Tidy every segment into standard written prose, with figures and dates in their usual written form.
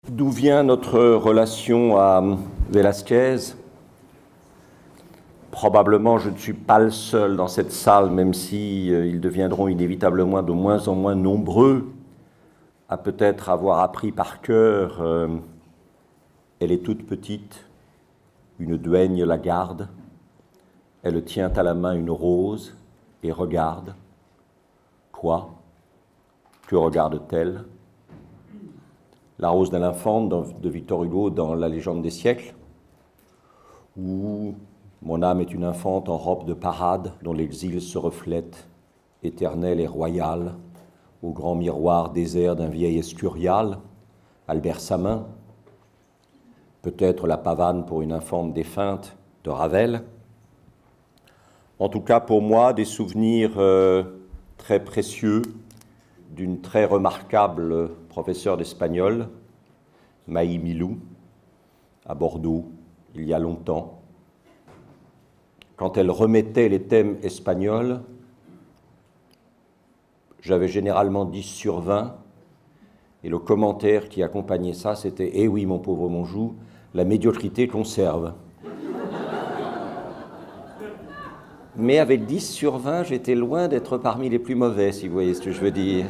D'où vient notre relation à Velázquez? Probablement, je ne suis pas le seul dans cette salle, même si ils deviendront inévitablement de moins en moins nombreux à peut-être avoir appris par cœur Elle est toute petite, une duègne la garde, elle tient à la main une rose et regarde. Quoi? Que regarde-t-elle? La rose de l'infante de Victor Hugo dans La légende des siècles, où mon âme est une infante en robe de parade dont l'exil se reflète, éternel et royal, au grand miroir désert d'un vieil Escurial, Albert Samin, peut-être la pavane pour une infante défunte de Ravel. En tout cas, pour moi, des souvenirs très précieux d'une très remarquable professeure d'espagnol, Maï Milou, à Bordeaux, il y a longtemps. Quand elle remettait les thèmes espagnols, j'avais généralement 10 sur 20, et le commentaire qui accompagnait ça, c'était « Eh oui, mon pauvre Monjou, la médiocrité conserve ». Mais avec 10 sur 20, j'étais loin d'être parmi les plus mauvais, si vous voyez ce que je veux dire.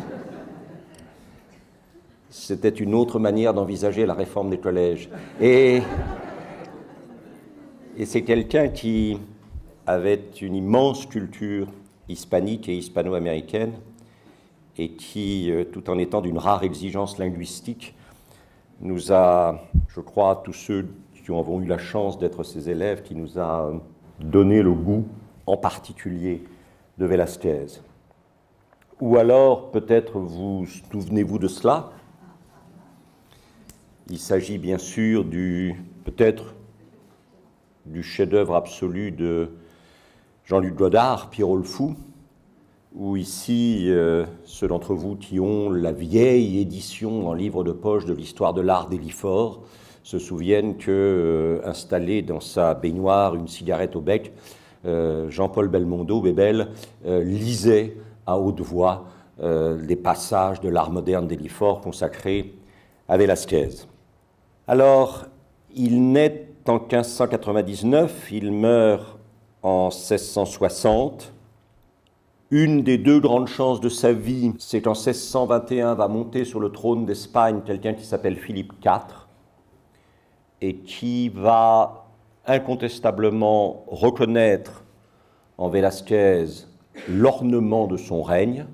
C'était une autre manière d'envisager la réforme des collèges. Et c'est quelqu'un qui avait une immense culture hispanique et hispano-américaine et qui, tout en étant d'une rare exigence linguistique, nous a, je crois, tous ceux qui avons eu la chance d'être ses élèves, qui nous a donné le goût, en particulier, de Velázquez. Ou alors, peut-être vous souvenez-vous de cela, il s'agit bien sûr peut-être du chef-d'œuvre absolu de Jean-Luc Godard, Pierrot le Fou, où ici, ceux d'entre vous qui ont la vieille édition en livre de poche de l'histoire de l'art d'Elifort se souviennent que, installé dans sa baignoire, une cigarette au bec, Jean-Paul Belmondo, Bébel, lisait à haute voix des passages de l'art moderne d'Elifort consacrés à Velázquez. Alors, il naît en 1599, il meurt en 1660. Une des deux grandes chances de sa vie, c'est qu'en 1621 va monter sur le trône d'Espagne quelqu'un qui s'appelle Philippe IV et qui va incontestablement reconnaître en Velázquez l'ornement de son règne,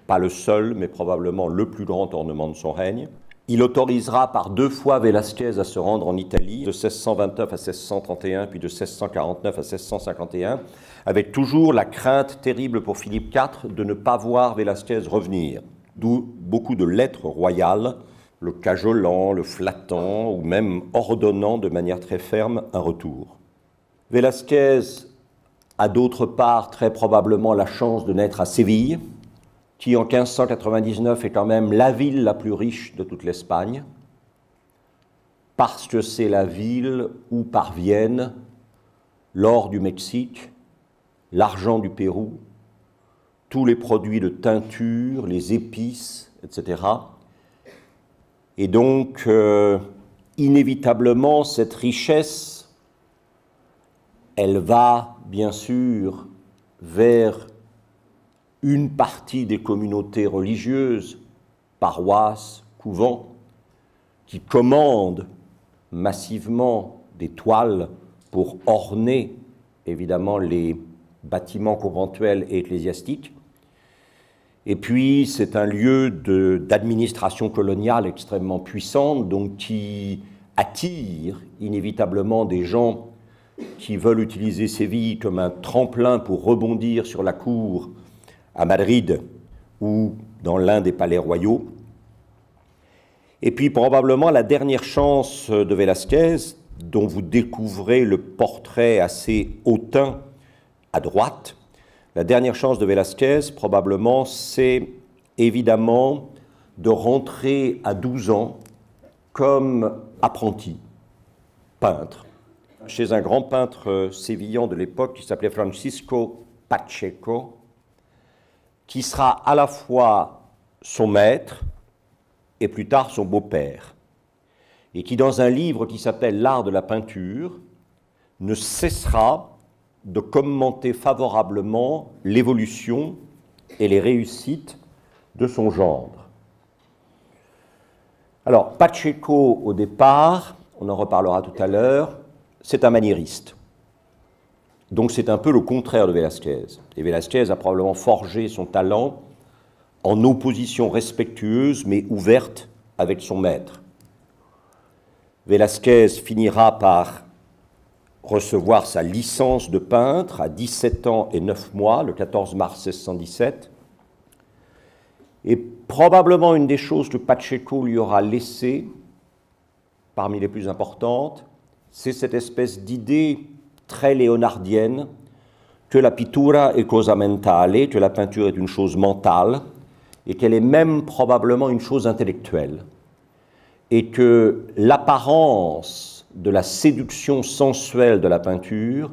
pas le seul, mais probablement le plus grand ornement de son règne. Il autorisera par deux fois Velázquez à se rendre en Italie, de 1629 à 1631, puis de 1649 à 1651, avec toujours la crainte terrible pour Philippe IV de ne pas voir Velázquez revenir. D'où beaucoup de lettres royales, le cajolant, le flattant, ou même ordonnant de manière très ferme un retour. Velázquez a d'autre part très probablement la chance de naître à Séville, qui en 1599 est quand même la ville la plus riche de toute l'Espagne, parce que c'est la ville où parviennent l'or du Mexique, l'argent du Pérou, tous les produits de teinture, les épices, etc. Et donc, inévitablement, cette richesse, elle va, bien sûr, vers une partie des communautés religieuses, paroisses, couvents, qui commandent massivement des toiles pour orner, évidemment, les bâtiments conventuels et ecclésiastiques. Et puis, c'est un lieu d'administration coloniale extrêmement puissante, donc qui attire inévitablement des gens qui veulent utiliser Séville comme un tremplin pour rebondir sur la cour à Madrid ou dans l'un des palais royaux. Et puis probablement la dernière chance de Velázquez, dont vous découvrez le portrait assez hautain à droite, la dernière chance de Velázquez, probablement, c'est évidemment de rentrer à 12 ans comme apprenti peintre, chez un grand peintre sévillan de l'époque qui s'appelait Francisco Pacheco, qui sera à la fois son maître et plus tard son beau-père. et qui, dans un livre qui s'appelle L'art de la peinture, ne cessera de commenter favorablement l'évolution et les réussites de son gendre. Alors, Pacheco, au départ, on en reparlera tout à l'heure, c'est un maniériste. Donc c'est un peu le contraire de Velázquez. Et Velázquez a probablement forgé son talent en opposition respectueuse mais ouverte avec son maître. Velázquez finira par recevoir sa licence de peintre à 17 ans et 9 mois, le 14 mars 1617. Et probablement une des choses que Pacheco lui aura laissées, parmi les plus importantes, c'est cette espèce d'idée très léonardienne que la pittura è cosa mentale, que la peinture est une chose mentale, et qu'elle est même probablement une chose intellectuelle, et que l'apparence de la séduction sensuelle de la peinture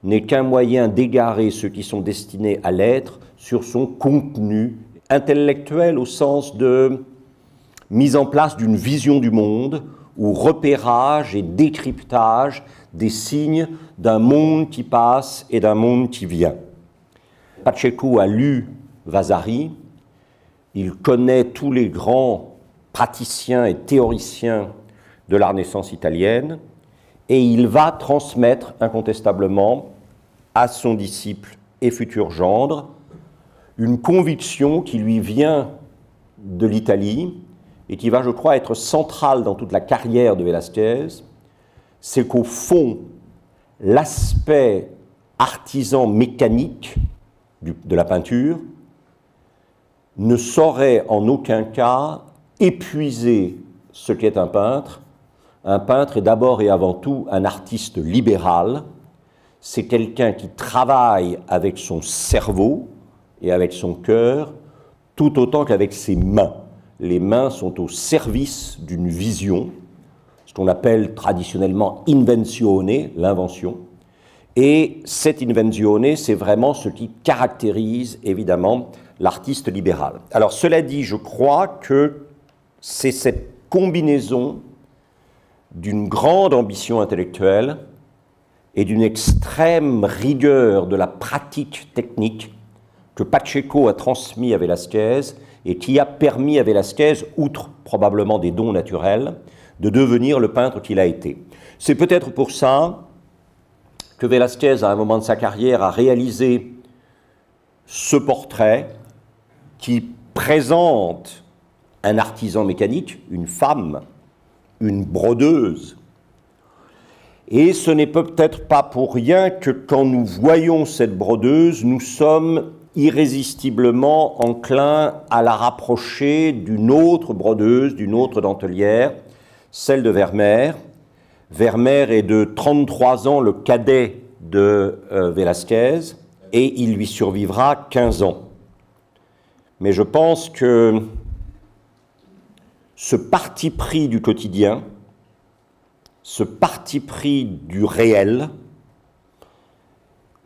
n'est qu'un moyen d'égarer ceux qui sont destinés à l'être sur son contenu intellectuel au sens de mise en place d'une vision du monde ou repérage et décryptage des signes d'un monde qui passe et d'un monde qui vient. Pacheco a lu Vasari, il connaît tous les grands praticiens et théoriciens de la Renaissance italienne, et il va transmettre incontestablement à son disciple et futur gendre une conviction qui lui vient de l'Italie et qui va, je crois, être centrale dans toute la carrière de Velázquez, c'est qu'au fond, l'aspect artisan mécanique de la peinture ne saurait en aucun cas épuiser ce qu'est un peintre. Un peintre est d'abord et avant tout un artiste libéral. C'est quelqu'un qui travaille avec son cerveau et avec son cœur, tout autant qu'avec ses mains. Les mains sont au service d'une vision, ce qu'on appelle traditionnellement invenzione, l'invention. Et cette invenzione, c'est vraiment ce qui caractérise évidemment l'artiste libéral. Alors cela dit, je crois que c'est cette combinaison d'une grande ambition intellectuelle et d'une extrême rigueur de la pratique technique que Pacheco a transmis à Velázquez et qui a permis à Velázquez, outre probablement des dons naturels, de devenir le peintre qu'il a été. C'est peut-être pour ça que Velázquez, à un moment de sa carrière, a réalisé ce portrait qui présente un artisan mécanique, une femme, une brodeuse. Et ce n'est peut-être pas pour rien que quand nous voyons cette brodeuse, nous sommes irrésistiblement enclins à la rapprocher d'une autre brodeuse, d'une autre dentelière, celle de Vermeer. Vermeer est de 33 ans le cadet de Velázquez et il lui survivra 15 ans. Mais je pense que ce parti pris du quotidien, ce parti pris du réel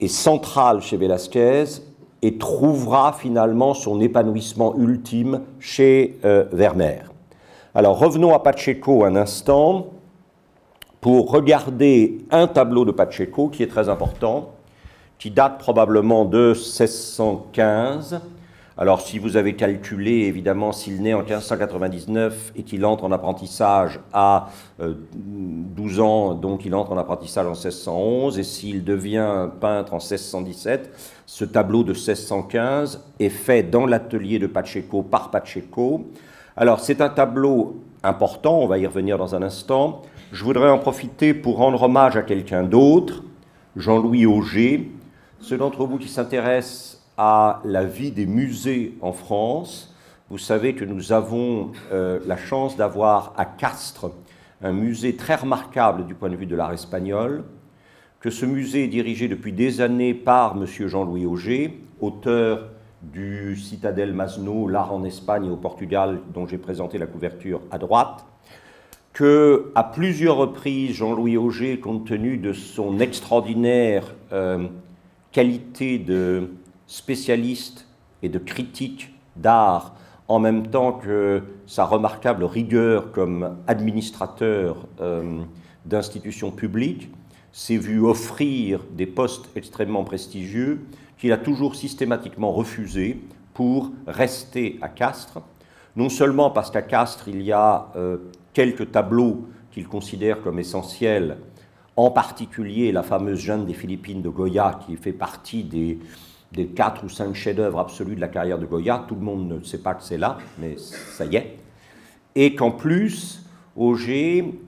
est central chez Velázquez et trouvera finalement son épanouissement ultime chez Vermeer. Alors revenons à Pacheco un instant pour regarder un tableau de Pacheco qui est très important, qui date probablement de 1615. Alors si vous avez calculé, évidemment, s'il naît en 1599 et qu'il entre en apprentissage à 12 ans, donc il entre en apprentissage en 1611, et s'il devient peintre en 1617, ce tableau de 1615 est fait dans l'atelier de Pacheco par Pacheco. Alors c'est un tableau important, on va y revenir dans un instant. Je voudrais en profiter pour rendre hommage à quelqu'un d'autre, Jean-Louis Auger. Ceux d'entre vous qui s'intéressent à la vie des musées en France, vous savez que nous avons la chance d'avoir à Castres un musée très remarquable du point de vue de l'art espagnol, que ce musée est dirigé depuis des années par M. Jean-Louis Auger, auteur du Citadel Masno, l'art en Espagne et au Portugal, dont j'ai présenté la couverture à droite, que à plusieurs reprises, Jean-Louis Auger, compte tenu de son extraordinaire qualité de spécialiste et de critique d'art en même temps que sa remarquable rigueur comme administrateur d'institutions publiques, s'est vu offrir des postes extrêmement prestigieux qu'il a toujours systématiquement refusés pour rester à Castres, non seulement parce qu'à Castres, il y a quelques tableaux qu'il considère comme essentiels, en particulier la fameuse Jeanne des Philippines de Goya, qui fait partie des 4 ou 5 chefs-d'œuvre absolus de la carrière de Goya. Tout le monde ne sait pas que c'est là, mais ça y est. Et qu'en plus, Auger,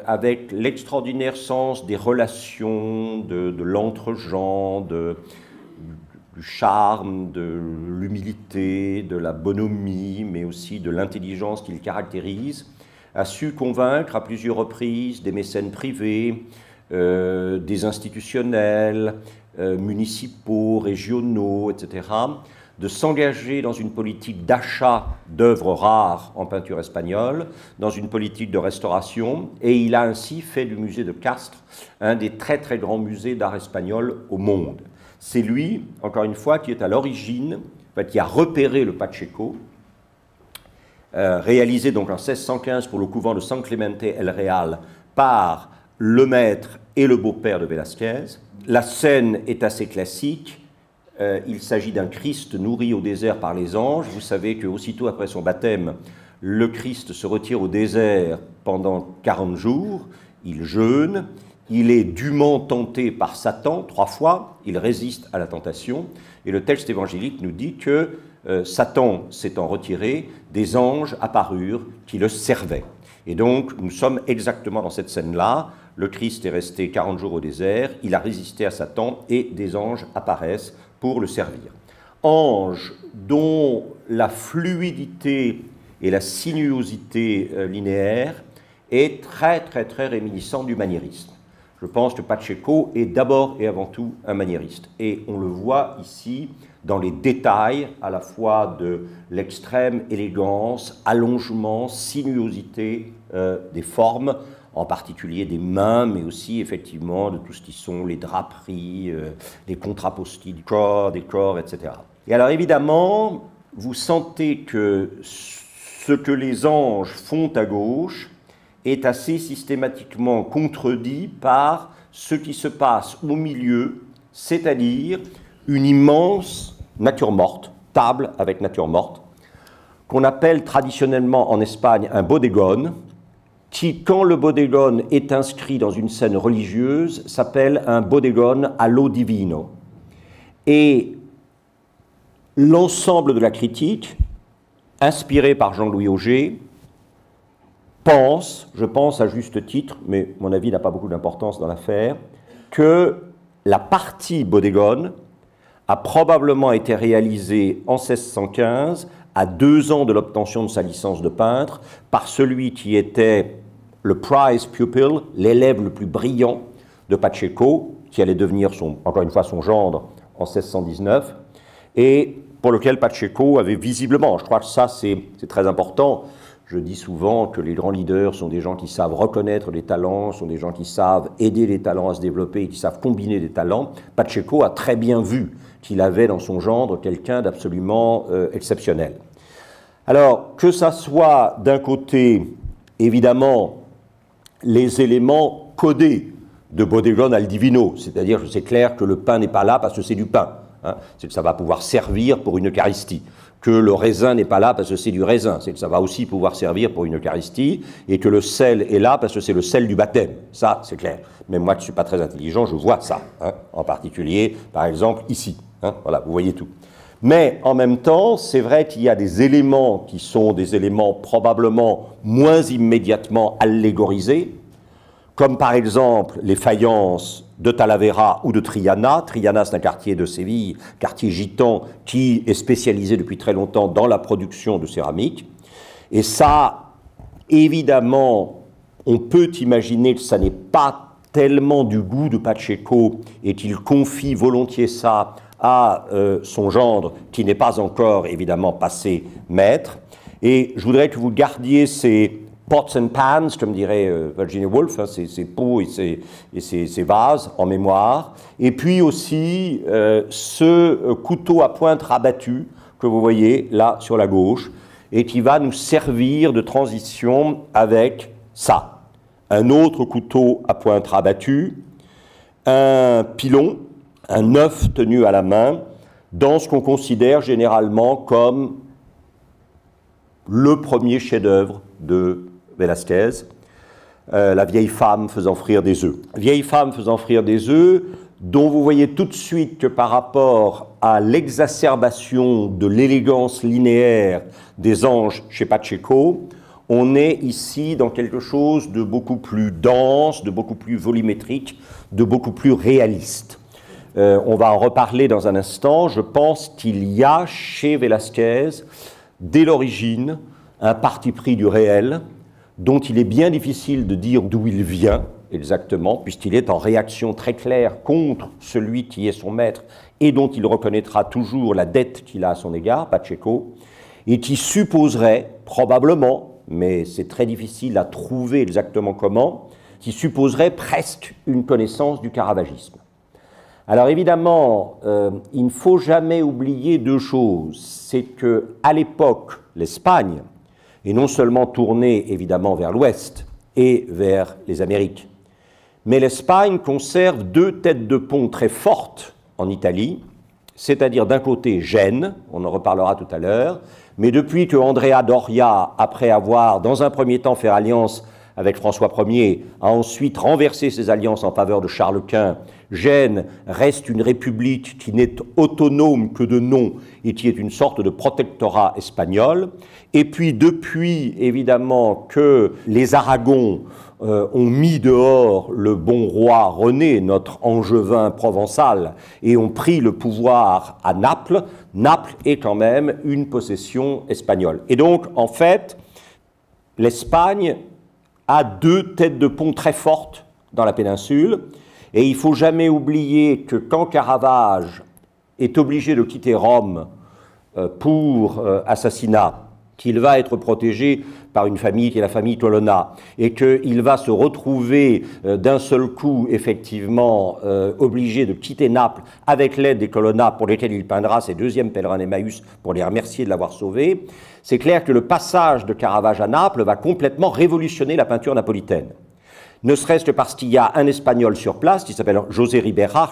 avec l'extraordinaire sens des relations, de l'entre-gens, du charme, de l'humilité, de la bonhomie, mais aussi de l'intelligence qui le caractérise, a su convaincre à plusieurs reprises des mécènes privés, des institutionnels, municipaux, régionaux, etc., de s'engager dans une politique d'achat d'œuvres rares en peinture espagnole, dans une politique de restauration, et il a ainsi fait du musée de Castres un des très très grands musées d'art espagnol au monde. C'est lui, encore une fois, qui est à l'origine, qui a repéré le Pacheco, réalisé donc en 1615 pour le couvent de San Clemente el Real par le maître et le beau-père de Velázquez. La scène est assez classique. Il s'agit d'un Christ nourri au désert par les anges. Vous savez qu'aussitôt après son baptême, le Christ se retire au désert pendant 40 jours. Il jeûne. Il est dûment tenté par Satan 3 fois. Il résiste à la tentation. Et le texte évangélique nous dit que Satan s'étant retiré, des anges apparurent qui le servaient. Et donc, nous sommes exactement dans cette scène-là. Le Christ est resté 40 jours au désert, il a résisté à Satan et des anges apparaissent pour le servir. Anges dont la fluidité et la sinuosité linéaire est très très très réminiscent du maniérisme. Je pense que Pacheco est d'abord et avant tout un maniériste. Et on le voit ici dans les détails à la fois de l'extrême élégance, allongement, sinuosité des formes, en particulier des mains, mais aussi effectivement de tout ce qui sont les draperies, les contrapostis du corps, des corps, etc. Et alors évidemment, vous sentez que ce que les anges font à gauche est assez systématiquement contredit par ce qui se passe au milieu, c'est-à-dire une immense nature morte, table avec nature morte, qu'on appelle traditionnellement en Espagne un bodegón, qui, quand le bodegón est inscrit dans une scène religieuse, s'appelle un bodegón a lo divino. Et l'ensemble de la critique, inspirée par Jean-Louis Auger, je pense à juste titre, mais mon avis n'a pas beaucoup d'importance dans l'affaire, que la partie bodegón a probablement été réalisée en 1615, à 2 ans de l'obtention de sa licence de peintre, par celui qui était le prize pupil, l'élève le plus brillant de Pacheco, qui allait devenir, encore une fois, son gendre en 1619, et pour lequel Pacheco avait visiblement, je crois que ça c'est très important. Je dis souvent que les grands leaders sont des gens qui savent reconnaître les talents, sont des gens qui savent aider les talents à se développer et qui savent combiner des talents. Pacheco a très bien vu qu'il avait dans son gendre quelqu'un d'absolument exceptionnel. Alors, que ça soit d'un côté, évidemment, les éléments codés de Bodegón al Divino, c'est-à-dire que c'est clair que le pain n'est pas là parce que c'est du pain, hein, c'est que ça va pouvoir servir pour une Eucharistie. Que le raisin n'est pas là parce que c'est du raisin, c'est que ça va aussi pouvoir servir pour une Eucharistie, et que le sel est là parce que c'est le sel du baptême. Ça, c'est clair. Mais moi qui ne suis pas très intelligent, je vois ça, hein, en particulier, par exemple, ici. Hein, voilà, vous voyez tout. Mais en même temps, c'est vrai qu'il y a des éléments qui sont des éléments probablement moins immédiatement allégorisés, comme par exemple les faïences de Talavera ou de Triana. Triana, c'est un quartier de Séville, quartier gitan, qui est spécialisé depuis très longtemps dans la production de céramique. Et ça, évidemment, on peut imaginer que ça n'est pas tellement du goût de Pacheco et qu'il confie volontiers ça à son gendre, qui n'est pas encore, évidemment, passé maître. Et je voudrais que vous gardiez ces pots and pans, comme dirait Virginia Woolf, hein, ces pots et ces vases en mémoire. Et puis aussi ce couteau à pointe rabattu que vous voyez là sur la gauche, et qui va nous servir de transition avec ça. Un autre couteau à pointe rabattue, un pilon, un œuf tenu à la main, dans ce qu'on considère généralement comme le premier chef-d'œuvre de Velázquez, la vieille femme faisant frire des œufs. Vieille femme faisant frire des œufs, dont vous voyez tout de suite que par rapport à l'exacerbation de l'élégance linéaire des anges chez Pacheco, on est ici dans quelque chose de beaucoup plus dense, de beaucoup plus volumétrique, de beaucoup plus réaliste. On va en reparler dans un instant. Je pense qu'il y a chez Velázquez, dès l'origine, un parti pris du réel, dont il est bien difficile de dire d'où il vient exactement, puisqu'il est en réaction très claire contre celui qui est son maître et dont il reconnaîtra toujours la dette qu'il a à son égard, Pacheco, et qui supposerait probablement, mais c'est très difficile à trouver exactement comment, qui supposerait presque une connaissance du caravagisme. Alors évidemment, il ne faut jamais oublier deux choses. C'est qu'à l'époque, l'Espagne est non seulement tournée évidemment vers l'Ouest et vers les Amériques, mais l'Espagne conserve deux têtes de pont très fortes en Italie, c'est-à-dire d'un côté Gênes, on en reparlera tout à l'heure, mais depuis que Andrea Doria, après avoir dans un premier temps fait alliance avec François Ier, a ensuite renversé ses alliances en faveur de Charles Quint, Gênes reste une république qui n'est autonome que de nom et qui est une sorte de protectorat espagnol. Et puis depuis, évidemment, que les Aragons ont mis dehors le bon roi René, notre angevin provençal, et ont pris le pouvoir à Naples, Naples est quand même une possession espagnole. Et donc, en fait, l'Espagne a deux têtes de pont très fortes dans la péninsule, et il ne faut jamais oublier que quand Caravage est obligé de quitter Rome pour assassinat, qu'il va être protégé par une famille qui est la famille Colonna, et qu'il va se retrouver d'un seul coup, effectivement, obligé de quitter Naples avec l'aide des Colonna, pour lesquels il peindra ses deuxièmes pèlerins d'Emmaüs pour les remercier de l'avoir sauvé. C'est clair que le passage de Caravage à Naples va complètement révolutionner la peinture napolitaine. Ne serait-ce que parce qu'il y a un Espagnol sur place qui s'appelle José Ribera,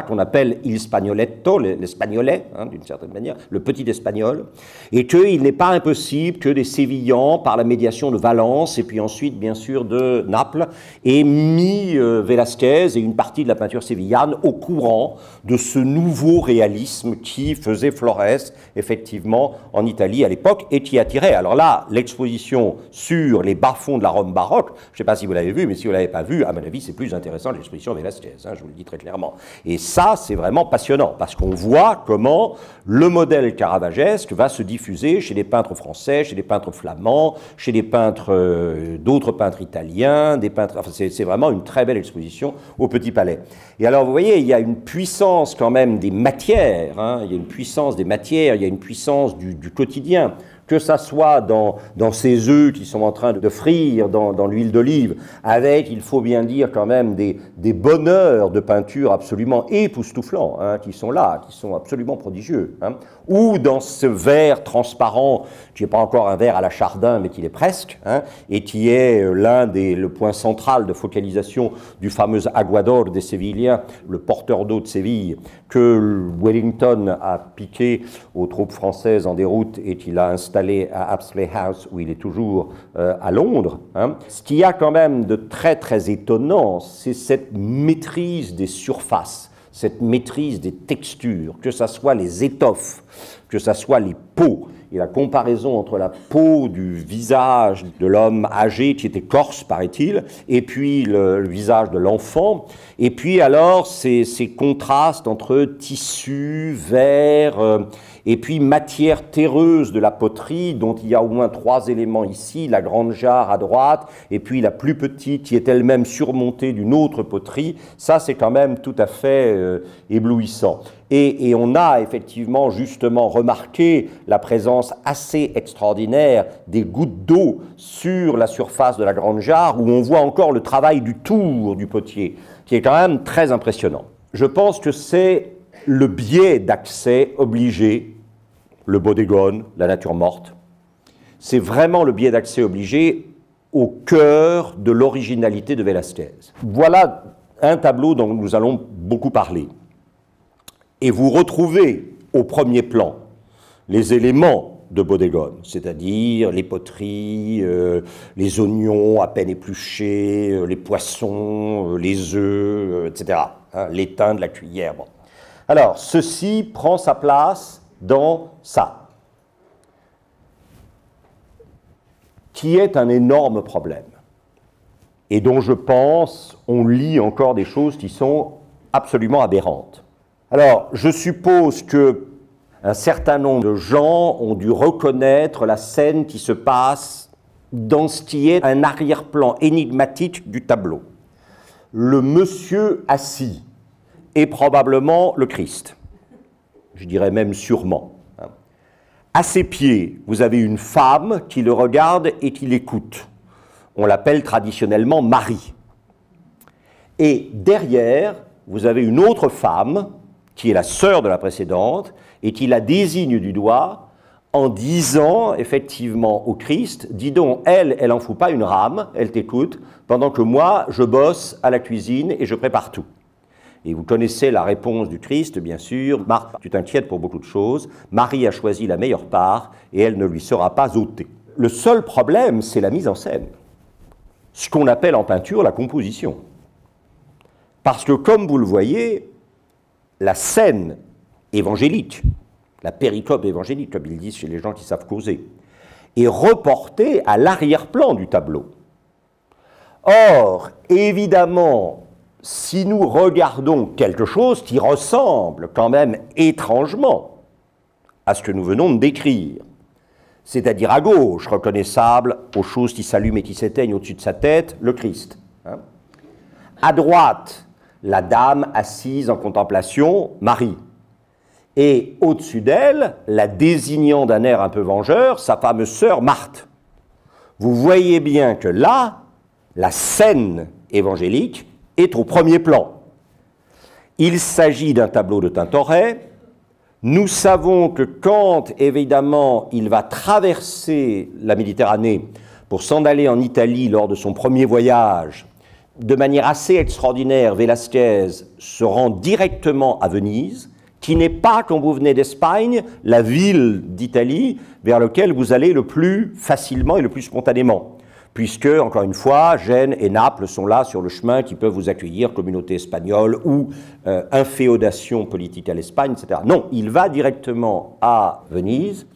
qu'on appelle Il Spagnoletto, l'Espagnolet, hein, d'une certaine manière, le petit Espagnol, et qu'il n'est pas impossible que des Sévillans, par la médiation de Valence, et puis ensuite, bien sûr, de Naples, aient mis Velázquez et une partie de la peinture sévillane au courant de ce nouveau réalisme qui faisait Flores, effectivement, en Italie à l'époque, et qui attirait. Alors là, l'exposition sur les bas-fonds de la Rome baroque, je ne sais pas si vous l'avez vu, mais si vous ne l'avez pas vu, à mon avis, c'est plus intéressant que l'exposition Velázquez, hein, je vous le dis très clairement. Et ça, c'est vraiment passionnant, parce qu'on voit comment le modèle caravagesque va se diffuser chez les peintres français, chez les peintres flamands, chez les peintres, d'autres peintres italiens, des peintres, enfin, c'est vraiment une très belle exposition au Petit Palais. Et alors, vous voyez, il y a une puissance quand même des matières, hein, il y a une puissance des matières, il y a une puissance du quotidien, que ça soit dans ces œufs qui sont en train de frire dans l'huile d'olive, avec, il faut bien dire quand même, des bonheurs de peinture absolument époustouflants, hein, qui sont là, qui sont absolument prodigieux, hein, ou dans ce verre transparent, qui n'est pas encore un verre à la Chardin, mais qui l'est presque, hein, et qui est le point central de focalisation du fameux Aguador des Sévilliens, le porteur d'eau de Séville, que Wellington a piqué aux troupes françaises en déroute et qu'il a installé à Apsley House, où il est toujours à Londres. Hein. Ce qu'il y a quand même de très très étonnant, c'est cette maîtrise des surfaces, cette maîtrise des textures, que ce soit les étoffes, que ce soit les peaux, et la comparaison entre la peau du visage de l'homme âgé, qui était corse, paraît-il, et puis le visage de l'enfant, et puis alors ces contrastes entre tissu, verre, et puis matière terreuse de la poterie, dont il y a au moins 3 éléments ici, la grande jarre à droite, et puis la plus petite qui est elle-même surmontée d'une autre poterie. Ça, c'est quand même tout à fait éblouissant. Et on a effectivement justement remarqué la présence assez extraordinaire des gouttes d'eau sur la surface de la grande jarre, où on voit encore le travail du tour du potier, qui est quand même très impressionnant. Je pense que c'est le biais d'accès obligé, le bodegón, la nature morte, c'est vraiment le biais d'accès obligé au cœur de l'originalité de Velázquez. Voilà un tableau dont nous allons beaucoup parler. Et vous retrouvez au premier plan les éléments de Bodegón, c'est-à-dire les poteries, les oignons à peine épluchés, les poissons, les œufs, etc. Hein, l'étain de la cuillère. Bon. Alors, ceci prend sa place dans ça, qui est un énorme problème, et dont je pense on lit encore des choses qui sont absolument aberrantes. Alors, je suppose que un certain nombre de gens ont dû reconnaître la scène qui se passe dans ce qui est un arrière-plan énigmatique du tableau. Le monsieur assis est probablement le Christ, je dirais même sûrement. À ses pieds, vous avez une femme qui le regarde et qui l'écoute. On l'appelle traditionnellement Marie. Et derrière, vous avez une autre femme, qui est la sœur de la précédente, et qui la désigne du doigt en disant effectivement au Christ, dis donc, elle en fout pas une rame, elle t'écoute, pendant que moi, je bosse à la cuisine et je prépare tout. Et vous connaissez la réponse du Christ, bien sûr, Marthe, tu t'inquiètes pour beaucoup de choses, Marie a choisi la meilleure part et elle ne lui sera pas ôtée. Le seul problème, c'est la mise en scène, ce qu'on appelle en peinture la composition. Parce que, comme vous le voyez, la scène évangélique, la péricope évangélique, comme ils disent chez les gens qui savent causer, est reportée à l'arrière-plan du tableau. Or, évidemment, si nous regardons quelque chose qui ressemble quand même étrangement à ce que nous venons de décrire, c'est-à-dire à gauche, reconnaissable aux choses qui s'allument et qui s'éteignent au-dessus de sa tête, le Christ. Hein. À droite, la dame assise en contemplation, Marie. Et au-dessus d'elle, la désignant d'un air un peu vengeur, sa fameuse sœur Marthe. Vous voyez bien que là, la scène évangélique est au premier plan. Il s'agit d'un tableau de Tintoret. Nous savons que quand, évidemment, il va traverser la Méditerranée pour s'en aller en Italie lors de son premier voyage, de manière assez extraordinaire, Velázquez se rend directement à Venise, qui n'est pas, quand vous venez d'Espagne, la ville d'Italie vers laquelle vous allez le plus facilement et le plus spontanément. Puisque, encore une fois, Gênes et Naples sont là sur le chemin qui peuvent vous accueillir, communauté espagnole ou inféodation politique à l'Espagne, etc. Non, il va directement à Venise.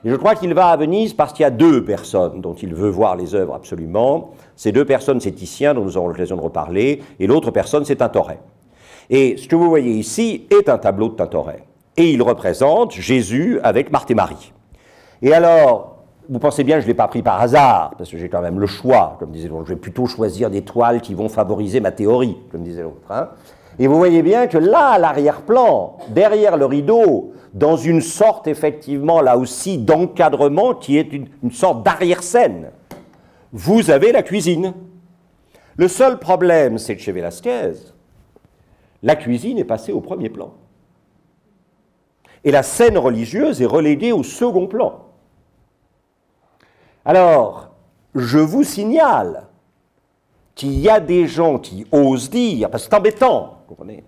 Et je crois qu'il va à Venise parce qu'il y a deux personnes dont il veut voir les œuvres absolument. Ces deux personnes, c'est Titien, dont nous aurons l'occasion de reparler, et l'autre personne, c'est Tintoret. Et ce que vous voyez ici est un tableau de Tintoret. Et il représente Jésus avec Marthe et Marie. Et alors, vous pensez bien que je ne l'ai pas pris par hasard, parce que j'ai quand même le choix, comme disait l'autre. Je vais plutôt choisir des toiles qui vont favoriser ma théorie, comme disait l'autre. Hein. Et vous voyez bien que là, à l'arrière-plan, derrière le rideau, dans une sorte, effectivement, là aussi, d'encadrement qui est une sorte d'arrière-scène, vous avez la cuisine. Le seul problème, c'est que chez Velázquez, la cuisine est passée au premier plan. Et la scène religieuse est reléguée au second plan. Alors, je vous signale qu'il y a des gens qui osent dire, parce que c'est embêtant, vous comprenez,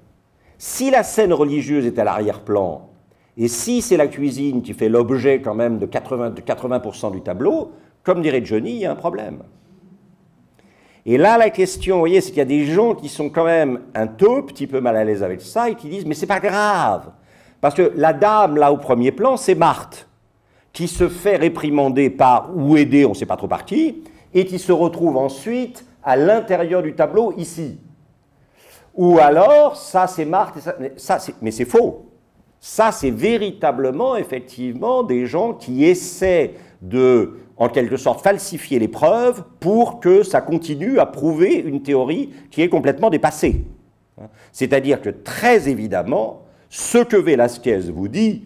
si la scène religieuse est à l'arrière-plan, et si c'est la cuisine qui fait l'objet quand même de 80% du tableau, comme dirait Johnny, il y a un problème. Et là, la question, vous voyez, c'est qu'il y a des gens qui sont quand même un tout petit peu mal à l'aise avec ça et qui disent, mais c'est pas grave, parce que la dame, là, au premier plan, c'est Marthe, qui se fait réprimander par, ou aider, on ne sait pas trop par qui, et qui se retrouve ensuite à l'intérieur du tableau, ici. Ou alors, ça c'est Marthe, et ça mais c'est faux. Ça c'est véritablement, effectivement, des gens qui essaient de, en quelque sorte, falsifier les preuves pour que ça continue à prouver une théorie qui est complètement dépassée. C'est-à-dire que, très évidemment, ce que Velázquez vous dit,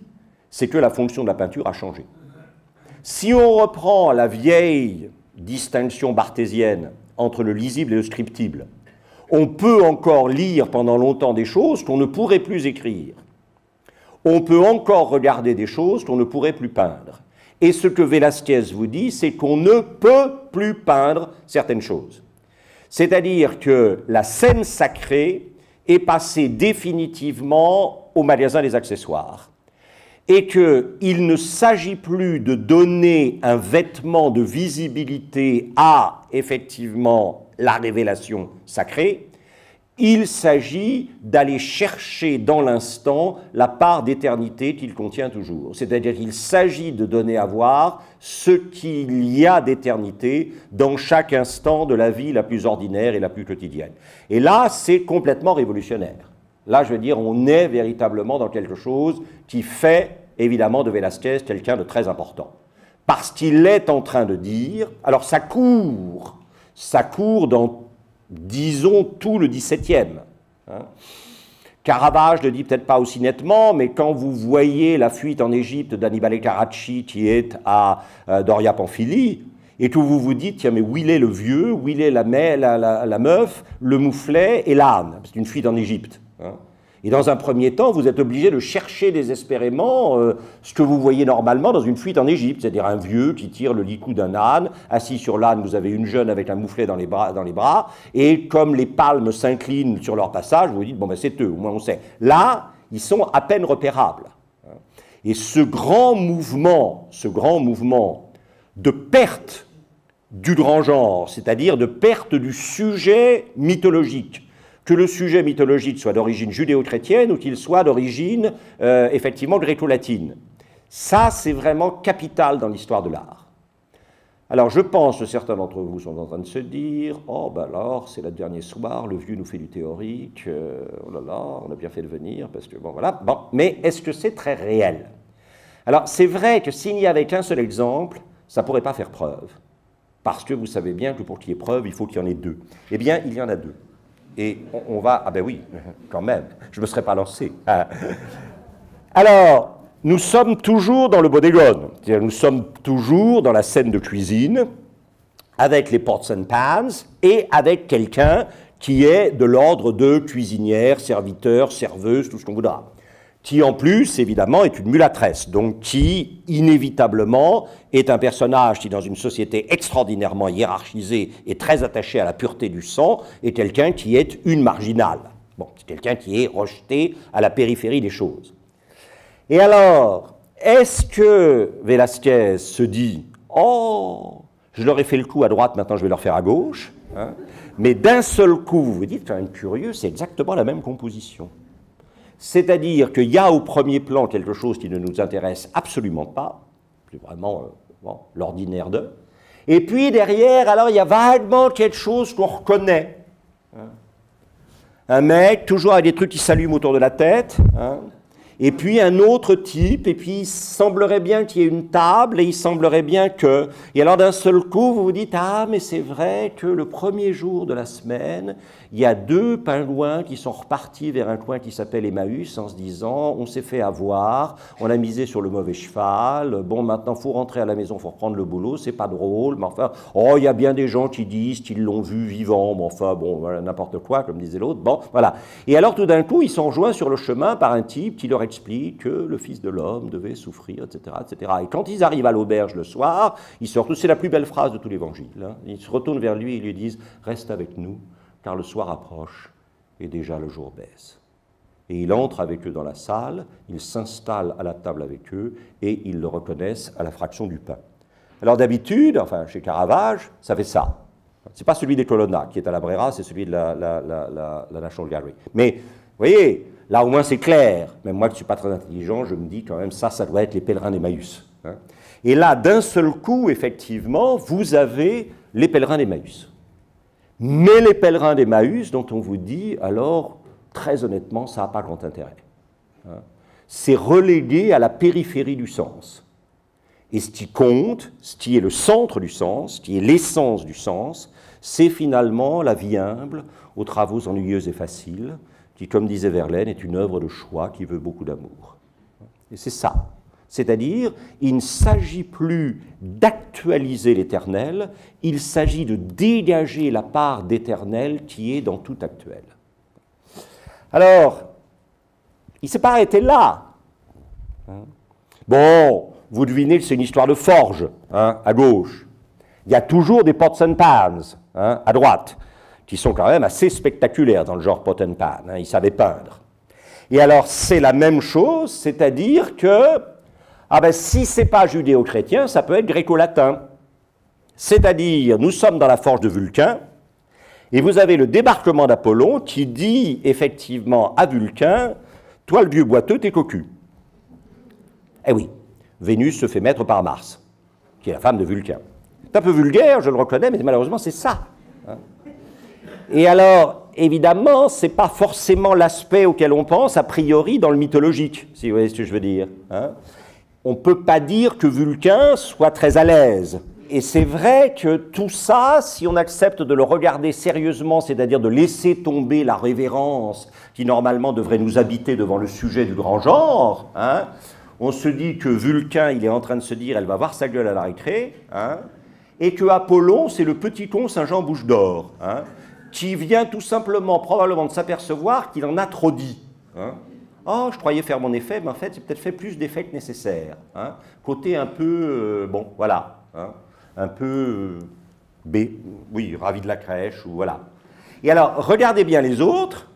c'est que la fonction de la peinture a changé. Si on reprend la vieille distinction barthésienne entre le lisible et le scriptible, on peut encore lire pendant longtemps des choses qu'on ne pourrait plus écrire. On peut encore regarder des choses qu'on ne pourrait plus peindre. Et ce que Velázquez vous dit, c'est qu'on ne peut plus peindre certaines choses. C'est-à-dire que la scène sacrée est passée définitivement au magasin des accessoires. Et qu'il ne s'agit plus de donner un vêtement de visibilité à, effectivement, la révélation sacrée. Il s'agit d'aller chercher dans l'instant la part d'éternité qu'il contient toujours. C'est-à-dire qu'il s'agit de donner à voir ce qu'il y a d'éternité dans chaque instant de la vie la plus ordinaire et la plus quotidienne. Et là, c'est complètement révolutionnaire. Là, je veux dire, on est véritablement dans quelque chose qui fait, évidemment, de Velázquez quelqu'un de très important. Parce qu'il est en train de dire, alors ça court dans, disons, tout le XVIIe. Hein. Caravage ne le dit peut-être pas aussi nettement, mais quand vous voyez la fuite en Égypte d'Annibale Carracci qui est à Doria Pamphili, et que vous vous dites, tiens, mais où il est le vieux, où il est la meuf, le mouflet et l'âne? C'est une fuite en Égypte. Hein. Et dans un premier temps, vous êtes obligé de chercher désespérément ce que vous voyez normalement dans une fuite en Égypte, c'est-à-dire un vieux qui tire le licou d'un âne, assis sur l'âne, vous avez une jeune avec un mouflet dans les bras, et comme les palmes s'inclinent sur leur passage, vous vous dites, bon ben c'est eux, au moins on sait. Là, ils sont à peine repérables. Et ce grand mouvement de perte du grand genre, c'est-à-dire de perte du sujet mythologique, que le sujet mythologique soit d'origine judéo-chrétienne ou qu'il soit d'origine, effectivement, gréco-latine. Ça, c'est vraiment capital dans l'histoire de l'art. Alors, je pense que certains d'entre vous sont en train de se dire « Oh, ben alors, c'est le dernier soir, le vieux nous fait du théorique, oh là là, on a bien fait de venir, parce que bon, voilà. » Bon, mais est-ce que c'est très réel? Alors, c'est vrai que s'il n'y avait qu'un seul exemple, ça ne pourrait pas faire preuve. Parce que vous savez bien que pour qu'il y ait preuve, il faut qu'il y en ait deux. Eh bien, il y en a deux. Et on va... Ah ben oui, quand même, je ne me serais pas lancé. Alors, nous sommes toujours dans le bodegón, c'est-à-dire nous sommes toujours dans la scène de cuisine, avec les pots and pans, et avec quelqu'un qui est de l'ordre de cuisinière, serviteur, serveuse, tout ce qu'on voudra. Qui en plus, évidemment, est une mulâtresse, donc qui, inévitablement, est un personnage qui, dans une société extraordinairement hiérarchisée et très attachée à la pureté du sang, est quelqu'un qui est une marginale. Bon, c'est quelqu'un qui est rejeté à la périphérie des choses. Et alors, est-ce que Velázquez se dit « Oh, je leur ai fait le coup à droite, maintenant je vais leur faire à gauche hein ?» Mais d'un seul coup, vous vous dites, quand même curieux, c'est exactement la même composition. C'est-à-dire qu'il y a au premier plan quelque chose qui ne nous intéresse absolument pas, c'est vraiment bon, l'ordinaire d'eux, et puis derrière, alors il y a vaguement quelque chose qu'on reconnaît. Hein. Un mec, toujours avec des trucs qui s'allument autour de la tête, hein. Et puis un autre type, et puis il semblerait bien qu'il y ait une table, et il semblerait bien que... Et alors d'un seul coup, vous vous dites, ah, mais c'est vrai que le premier jour de la semaine, il y a deux pingouins qui sont repartis vers un coin qui s'appelle Emmaüs, en se disant, on s'est fait avoir, on a misé sur le mauvais cheval, bon, maintenant, il faut rentrer à la maison, il faut reprendre le boulot, c'est pas drôle, mais enfin, oh, il y a bien des gens qui disent qu'ils l'ont vu vivant, mais enfin, bon, voilà, n'importe quoi, comme disait l'autre, bon, voilà. Et alors, tout d'un coup, ils sont rejoints sur le chemin par un type qui leur explique que le Fils de l'homme devait souffrir, etc., etc. Et quand ils arrivent à l'auberge le soir, ils sortent, c'est la plus belle phrase de tout l'évangile, hein. Ils se retournent vers lui et lui disent « Reste avec nous, car le soir approche et déjà le jour baisse. » Et il entre avec eux dans la salle, il s'installe à la table avec eux et ils le reconnaissent à la fraction du pain. Alors d'habitude, enfin chez Caravage, ça fait ça. C'est pas celui des Colonna qui est à la Brera, c'est celui de la National Gallery. Mais, vous voyez, là, au moins, c'est clair. Même moi, qui ne suis pas très intelligent, je me dis quand même, ça doit être les pèlerins d'Emmaüs. Hein. Et là, d'un seul coup, effectivement, vous avez les pèlerins d'Emmaüs. Mais les pèlerins d'Emmaüs, dont on vous dit, alors, très honnêtement, ça n'a pas grand intérêt. Hein. C'est relégué à la périphérie du sens. Et ce qui compte, ce qui est le centre du sens, ce qui est l'essence du sens, c'est finalement la vie humble, aux travaux ennuyeux et faciles, qui, comme disait Verlaine, est une œuvre de choix qui veut beaucoup d'amour. Et c'est ça. C'est-à-dire, il ne s'agit plus d'actualiser l'éternel, il s'agit de dégager la part d'éternel qui est dans tout actuel. Alors, il ne s'est pas arrêté là. Bon, vous devinez que c'est une histoire de forge, hein, à gauche. Il y a toujours des pots and pans, hein, à droite, qui sont quand même assez spectaculaires dans le genre pot and pan, hein, ils savaient peindre. Et alors, c'est la même chose, c'est-à-dire que, ah ben, si ce n'est pas judéo-chrétien, ça peut être gréco-latin. C'est-à-dire, nous sommes dans la forge de Vulcain, et vous avez le débarquement d'Apollon qui dit effectivement à Vulcain, « Toi, le vieux boiteux, t'es cocu. » Eh oui, Vénus se fait mettre par Mars, qui est la femme de Vulcain. C'est un peu vulgaire, je le reconnais, mais malheureusement, c'est ça. Hein. Et alors, évidemment, ce n'est pas forcément l'aspect auquel on pense, a priori, dans le mythologique, si vous voyez ce que je veux dire. Hein. On ne peut pas dire que Vulcain soit très à l'aise. Et c'est vrai que tout ça, si on accepte de le regarder sérieusement, c'est-à-dire de laisser tomber la révérence qui normalement devrait nous habiter devant le sujet du grand genre, hein, on se dit que Vulcain, il est en train de se dire, elle va voir sa gueule à la récré, hein, et que Apollon, c'est le petit con Saint-Jean-Bouche d'Or, hein, qui vient tout simplement, probablement, de s'apercevoir qu'il en a trop dit. Hein. Oh, je croyais faire mon effet, mais en fait, j'ai peut-être fait plus d'effets que nécessaire. Hein. Côté un peu, bon, voilà, hein, un peu, oui, ravi de la crèche, ou voilà. Et alors, regardez bien les autres.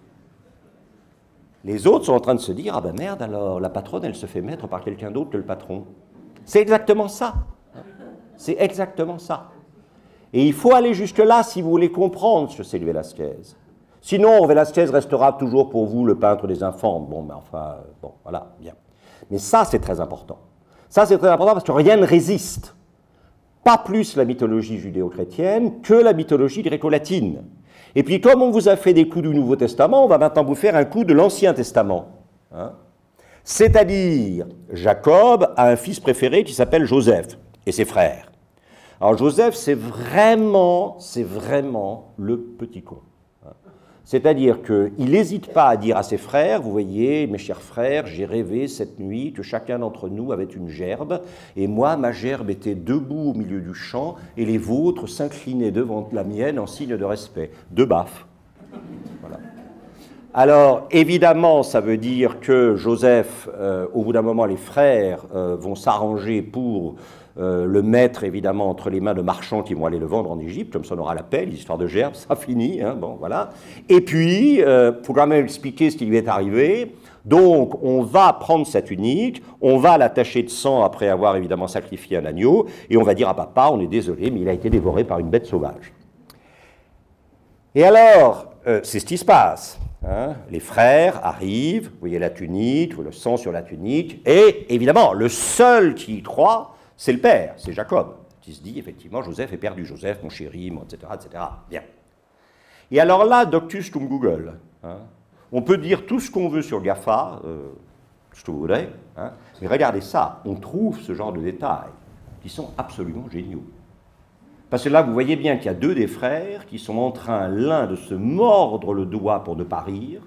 Les autres sont en train de se dire, ah ben merde, alors la patronne, elle se fait mettre par quelqu'un d'autre que le patron. C'est exactement ça. C'est exactement ça. Et il faut aller jusque-là si vous voulez comprendre ce que c'est le Velasquez. Sinon, Velasquez restera toujours pour vous le peintre des infantes. Bon, mais enfin, bon, voilà, bien. Mais ça, c'est très important. Ça, c'est très important parce que rien ne résiste. Pas plus la mythologie judéo-chrétienne que la mythologie gréco-latine. Et puis, comme on vous a fait des coups du Nouveau Testament, on va maintenant vous faire un coup de l'Ancien Testament. Hein. C'est-à-dire, Jacob a un fils préféré qui s'appelle Joseph, et ses frères. Alors, Joseph, c'est vraiment le petit con. C'est-à-dire qu'il n'hésite pas à dire à ses frères, vous voyez, mes chers frères, j'ai rêvé cette nuit que chacun d'entre nous avait une gerbe, et moi, ma gerbe était debout au milieu du champ, et les vôtres s'inclinaient devant la mienne en signe de respect. Deux baffes. Voilà. Alors, évidemment, ça veut dire que Joseph, au bout d'un moment, les frères vont s'arranger pour le mettre, évidemment, entre les mains de marchands qui vont aller le vendre en Égypte, comme ça on aura la paix, l'histoire de gerbe, ça finit, hein, bon, voilà. Et puis, il faut quand même expliquer ce qui lui est arrivé. Donc, on va prendre sa tunique, on va l'attacher de sang après avoir, évidemment, sacrifié un agneau, et on va dire à papa, on est désolé, mais il a été dévoré par une bête sauvage. Et alors, c'est ce qui se passe. Hein, les frères arrivent, vous voyez la tunique, le sang sur la tunique, et évidemment, le seul qui y croit, c'est le père, c'est Jacob, qui se dit, effectivement, Joseph est perdu, Joseph, mon chéri, etc., etc. Bien. Et alors là, doctus cum Google. Hein, on peut dire tout ce qu'on veut sur GAFA, ce que vous voudrez, hein, mais regardez ça, on trouve ce genre de détails qui sont absolument géniaux. Parce que là, vous voyez bien qu'il y a deux des frères qui sont en train, l'un de se mordre le doigt pour ne pas rire,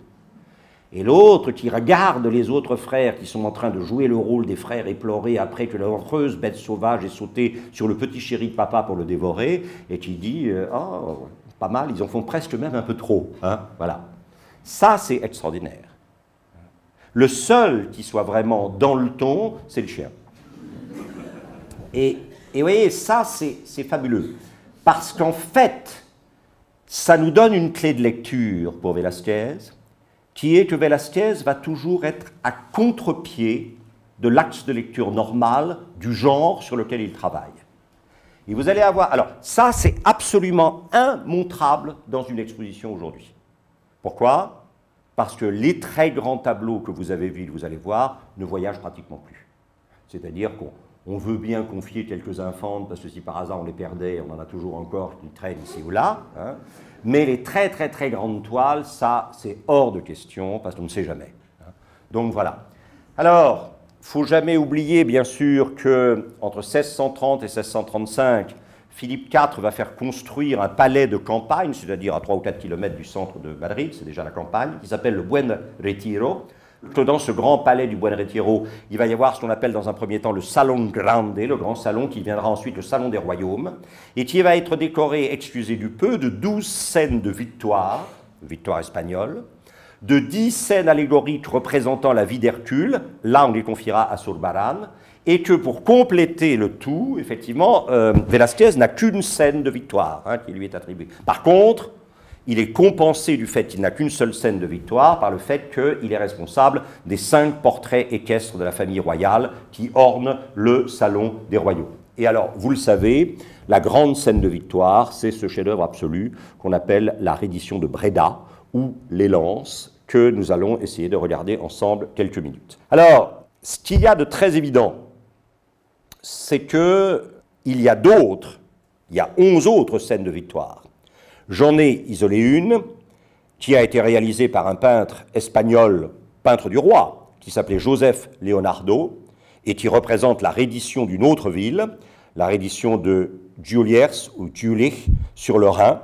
et l'autre qui regarde les autres frères qui sont en train de jouer le rôle des frères éplorés après que l'affreuse bête sauvage ait sauté sur le petit chéri de papa pour le dévorer, et qui dit « Oh, pas mal, ils en font presque même un peu trop. Hein » Voilà. Ça, c'est extraordinaire. Le seul qui soit vraiment dans le ton, c'est le chien. Et vous voyez, ça, c'est fabuleux. Parce qu'en fait, ça nous donne une clé de lecture pour Velasquez, qui est que Velasquez va toujours être à contre-pied de l'axe de lecture normal du genre sur lequel il travaille. Et vous allez avoir... Alors, ça, c'est absolument immontrable dans une exposition aujourd'hui. Pourquoi? Parce que les très grands tableaux que vous avez vus, vous allez voir, ne voyagent pratiquement plus. C'est-à-dire qu'on veut bien confier quelques infantes, parce que si par hasard on les perdait, on en a toujours encore qui traînent ici ou là, hein. Mais les très très très grandes toiles, ça, c'est hors de question, parce qu'on ne sait jamais. Hein. Donc voilà. Alors, il ne faut jamais oublier, bien sûr, qu'entre 1630 et 1635, Philippe IV va faire construire un palais de campagne, c'est-à-dire à 3 ou 4 km du centre de Madrid, c'est déjà la campagne, qui s'appelle le Buen Retiro. Que dans ce grand palais du Buen Retiro, il va y avoir ce qu'on appelle dans un premier temps le Salon Grande, le grand salon, qui viendra ensuite le Salon des Royaumes, et qui va être décoré, excusez du peu, de 12 scènes de victoire espagnole, de 10 scènes allégoriques représentant la vie d'Hercule, là on les confiera à Zurbarán, et que pour compléter le tout, effectivement, Velázquez n'a qu'une scène de victoire qui lui est attribuée. Par contre, il est compensé du fait qu'il n'a qu'une seule scène de victoire par le fait qu'il est responsable des 5 portraits équestres de la famille royale qui ornent le salon des royaux. Et alors, vous le savez, la grande scène de victoire, c'est ce chef-d'œuvre absolu qu'on appelle la reddition de Breda, ou les lances, que nous allons essayer de regarder ensemble quelques minutes. Alors, ce qu'il y a de très évident, c'est qu'il y a d'autres, il y a 11 autres scènes de victoire. J'en ai isolé une qui a été réalisée par un peintre espagnol, peintre du roi, qui s'appelait Joseph Leonardo, et qui représente la reddition d'une autre ville, la reddition de Juliers ou Jülich sur le Rhin,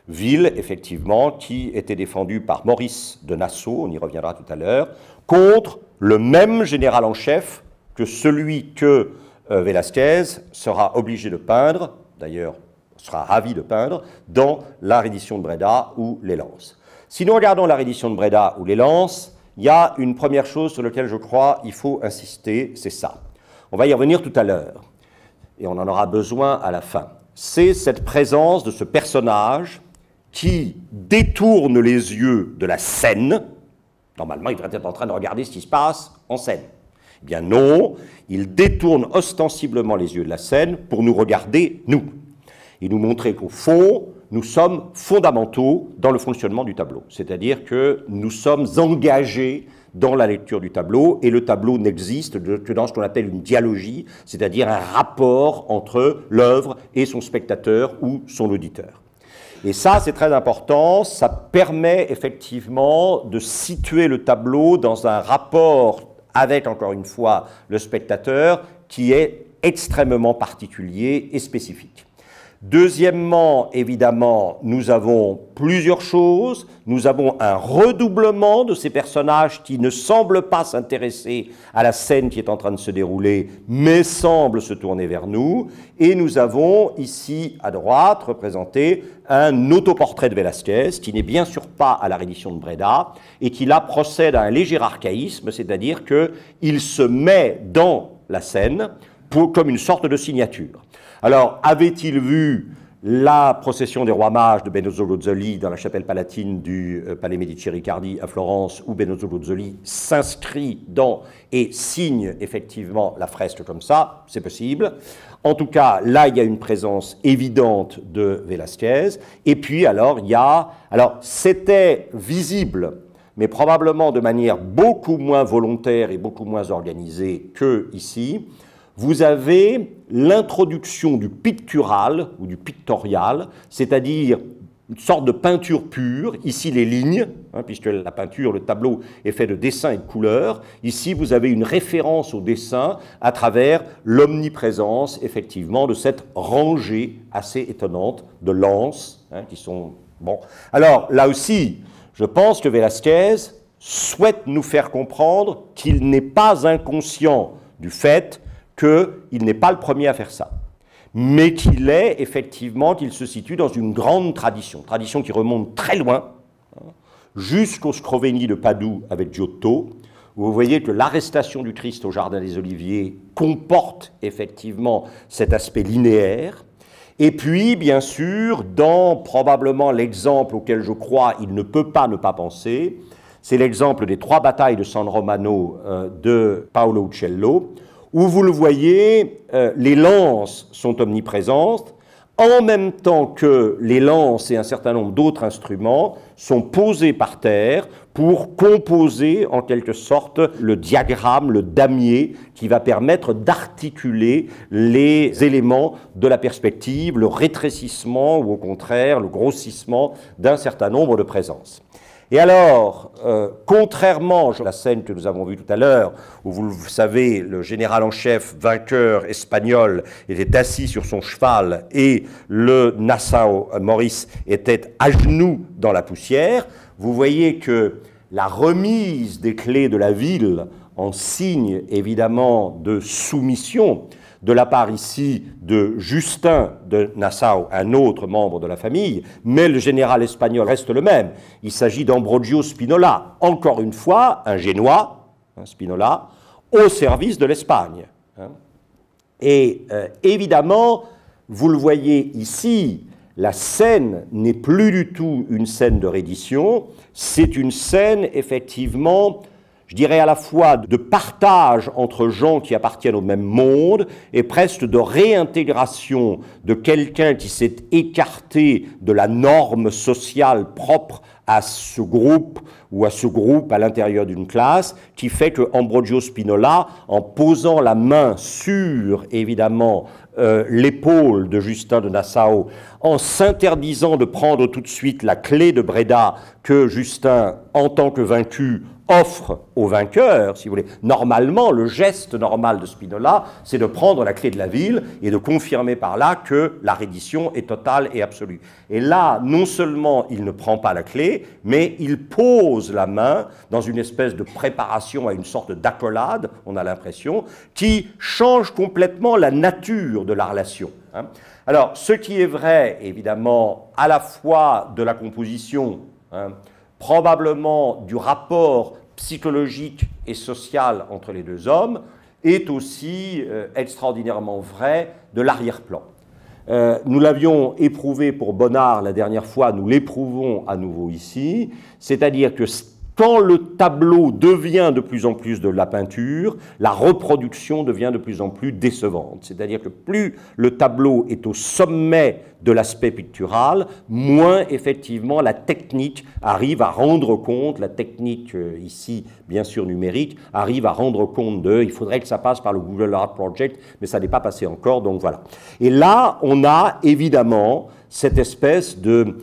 ville effectivement qui était défendue par Maurice de Nassau, on y reviendra tout à l'heure, contre le même général en chef que celui que Velázquez sera obligé de peindre, d'ailleurs sera ravi de peindre, dans la reddition de Breda ou les lances. Si nous regardons la reddition de Breda ou les lances, il y a une première chose sur laquelle je crois il faut insister, c'est ça. On va y revenir tout à l'heure, et on en aura besoin à la fin. C'est cette présence de ce personnage qui détourne les yeux de la scène. Normalement, il devrait être en train de regarder ce qui se passe en scène. Eh bien non, il détourne ostensiblement les yeux de la scène pour nous regarder, nous, et nous montrer qu'au fond, nous sommes fondamentaux dans le fonctionnement du tableau. C'est-à-dire que nous sommes engagés dans la lecture du tableau, et le tableau n'existe que dans ce qu'on appelle une dialogie, c'est-à-dire un rapport entre l'œuvre et son spectateur ou son auditeur. Et ça, c'est très important, ça permet effectivement de situer le tableau dans un rapport avec, encore une fois, le spectateur qui est extrêmement particulier et spécifique. Deuxièmement, évidemment, nous avons plusieurs choses. Nous avons un redoublement de ces personnages qui ne semblent pas s'intéresser à la scène qui est en train de se dérouler, mais semblent se tourner vers nous. Et nous avons ici, à droite, représenté un autoportrait de Velázquez, qui n'est bien sûr pas à la reddition de Breda, et qui là procède à un léger archaïsme, c'est-à-dire qu'il se met dans la scène comme une sorte de signature. Alors, avait-il vu la procession des rois mages de Benozzo Gozzoli dans la chapelle palatine du Palais Medici-Riccardi à Florence, où Benozzo Gozzoli s'inscrit dans et signe effectivement la fresque comme ça? C'est possible. En tout cas, là, il y a une présence évidente de Velázquez. Et puis, alors, c'était visible, mais probablement de manière beaucoup moins volontaire et beaucoup moins organisée qu'ici. Vous avez l'introduction du pictural ou du pictorial, c'est-à-dire une sorte de peinture pure, ici les lignes, puisque la peinture, le tableau est fait de dessins et de couleurs. Ici, vous avez une référence au dessin à travers l'omniprésence, effectivement, de cette rangée assez étonnante de lances qui sont... Bon. Alors, là aussi, je pense que Velázquez souhaite nous faire comprendre qu'il n'est pas inconscient du fait qu'il n'est pas le premier à faire ça, mais qu'il est effectivement, qu'il se situe dans une grande tradition qui remonte très loin, jusqu'au Scrovegni de Padoue avec Giotto, où vous voyez que l'arrestation du Christ au Jardin des Oliviers comporte effectivement cet aspect linéaire. Et puis, bien sûr, dans probablement l'exemple auquel je crois il ne peut pas ne pas penser, c'est l'exemple des 3 batailles de San Romano de Paolo Uccello, où vous le voyez, les lances sont omniprésentes, en même temps que les lances et un certain nombre d'autres instruments sont posés par terre pour composer en quelque sorte le diagramme, le damier, qui va permettre d'articuler les éléments de la perspective, le rétrécissement ou au contraire le grossissement d'un certain nombre de présences. Et alors, contrairement à la scène que nous avons vue tout à l'heure, où vous le savez, le général en chef vainqueur espagnol était assis sur son cheval et le Nassau Maurice était à genoux dans la poussière, vous voyez que la remise des clés de la ville en signe évidemment de soumission de la part ici de Justin de Nassau, un autre membre de la famille, mais le général espagnol reste le même. Il s'agit d'Ambrogio Spinola, encore une fois, un Génois, Spinola, au service de l'Espagne. hein. Et évidemment, vous le voyez ici, la scène n'est plus du tout une scène de reddition, c'est une scène, effectivement, je dirais à la fois de partage entre gens qui appartiennent au même monde et presque de réintégration de quelqu'un qui s'est écarté de la norme sociale propre à ce groupe ou à ce groupe à l'intérieur d'une classe, qui fait que Ambrogio Spinola, en posant la main sur, évidemment, l'épaule de Justin de Nassau, en s'interdisant de prendre tout de suite la clé de Breda que Justin, en tant que vaincu, offre au vainqueur, si vous voulez. Normalement, le geste normal de Spinola, c'est de prendre la clé de la ville et de confirmer par là que la reddition est totale et absolue. Et là, non seulement il ne prend pas la clé, mais il pose la main dans une espèce de préparation à une sorte d'accolade, on a l'impression, qui change complètement la nature de la relation, hein. Alors, ce qui est vrai, évidemment, à la fois de la composition, hein, probablement du rapport psychologique et social entre les deux hommes, est aussi extraordinairement vrai de l'arrière-plan. Nous l'avions éprouvé pour Bonnard la dernière fois, nous l'éprouvons à nouveau ici, c'est-à-dire que quand le tableau devient de plus en plus de la peinture, la reproduction devient de plus en plus décevante. C'est-à-dire que plus le tableau est au sommet de l'aspect pictural, moins effectivement la technique arrive à rendre compte, la technique ici bien sûr numérique, arrive à rendre compte de, il faudrait que ça passe par le Google Art Project, mais ça n'est pas passé encore, donc voilà. Et là, on a évidemment cette espèce de,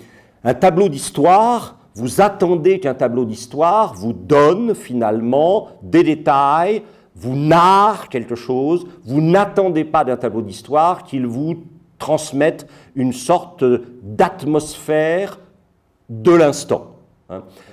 un tableau d'histoire. Vous attendez qu'un tableau d'histoire vous donne finalement des détails, vous narre quelque chose, vous n'attendez pas d'un tableau d'histoire qu'il vous transmette une sorte d'atmosphère de l'instant.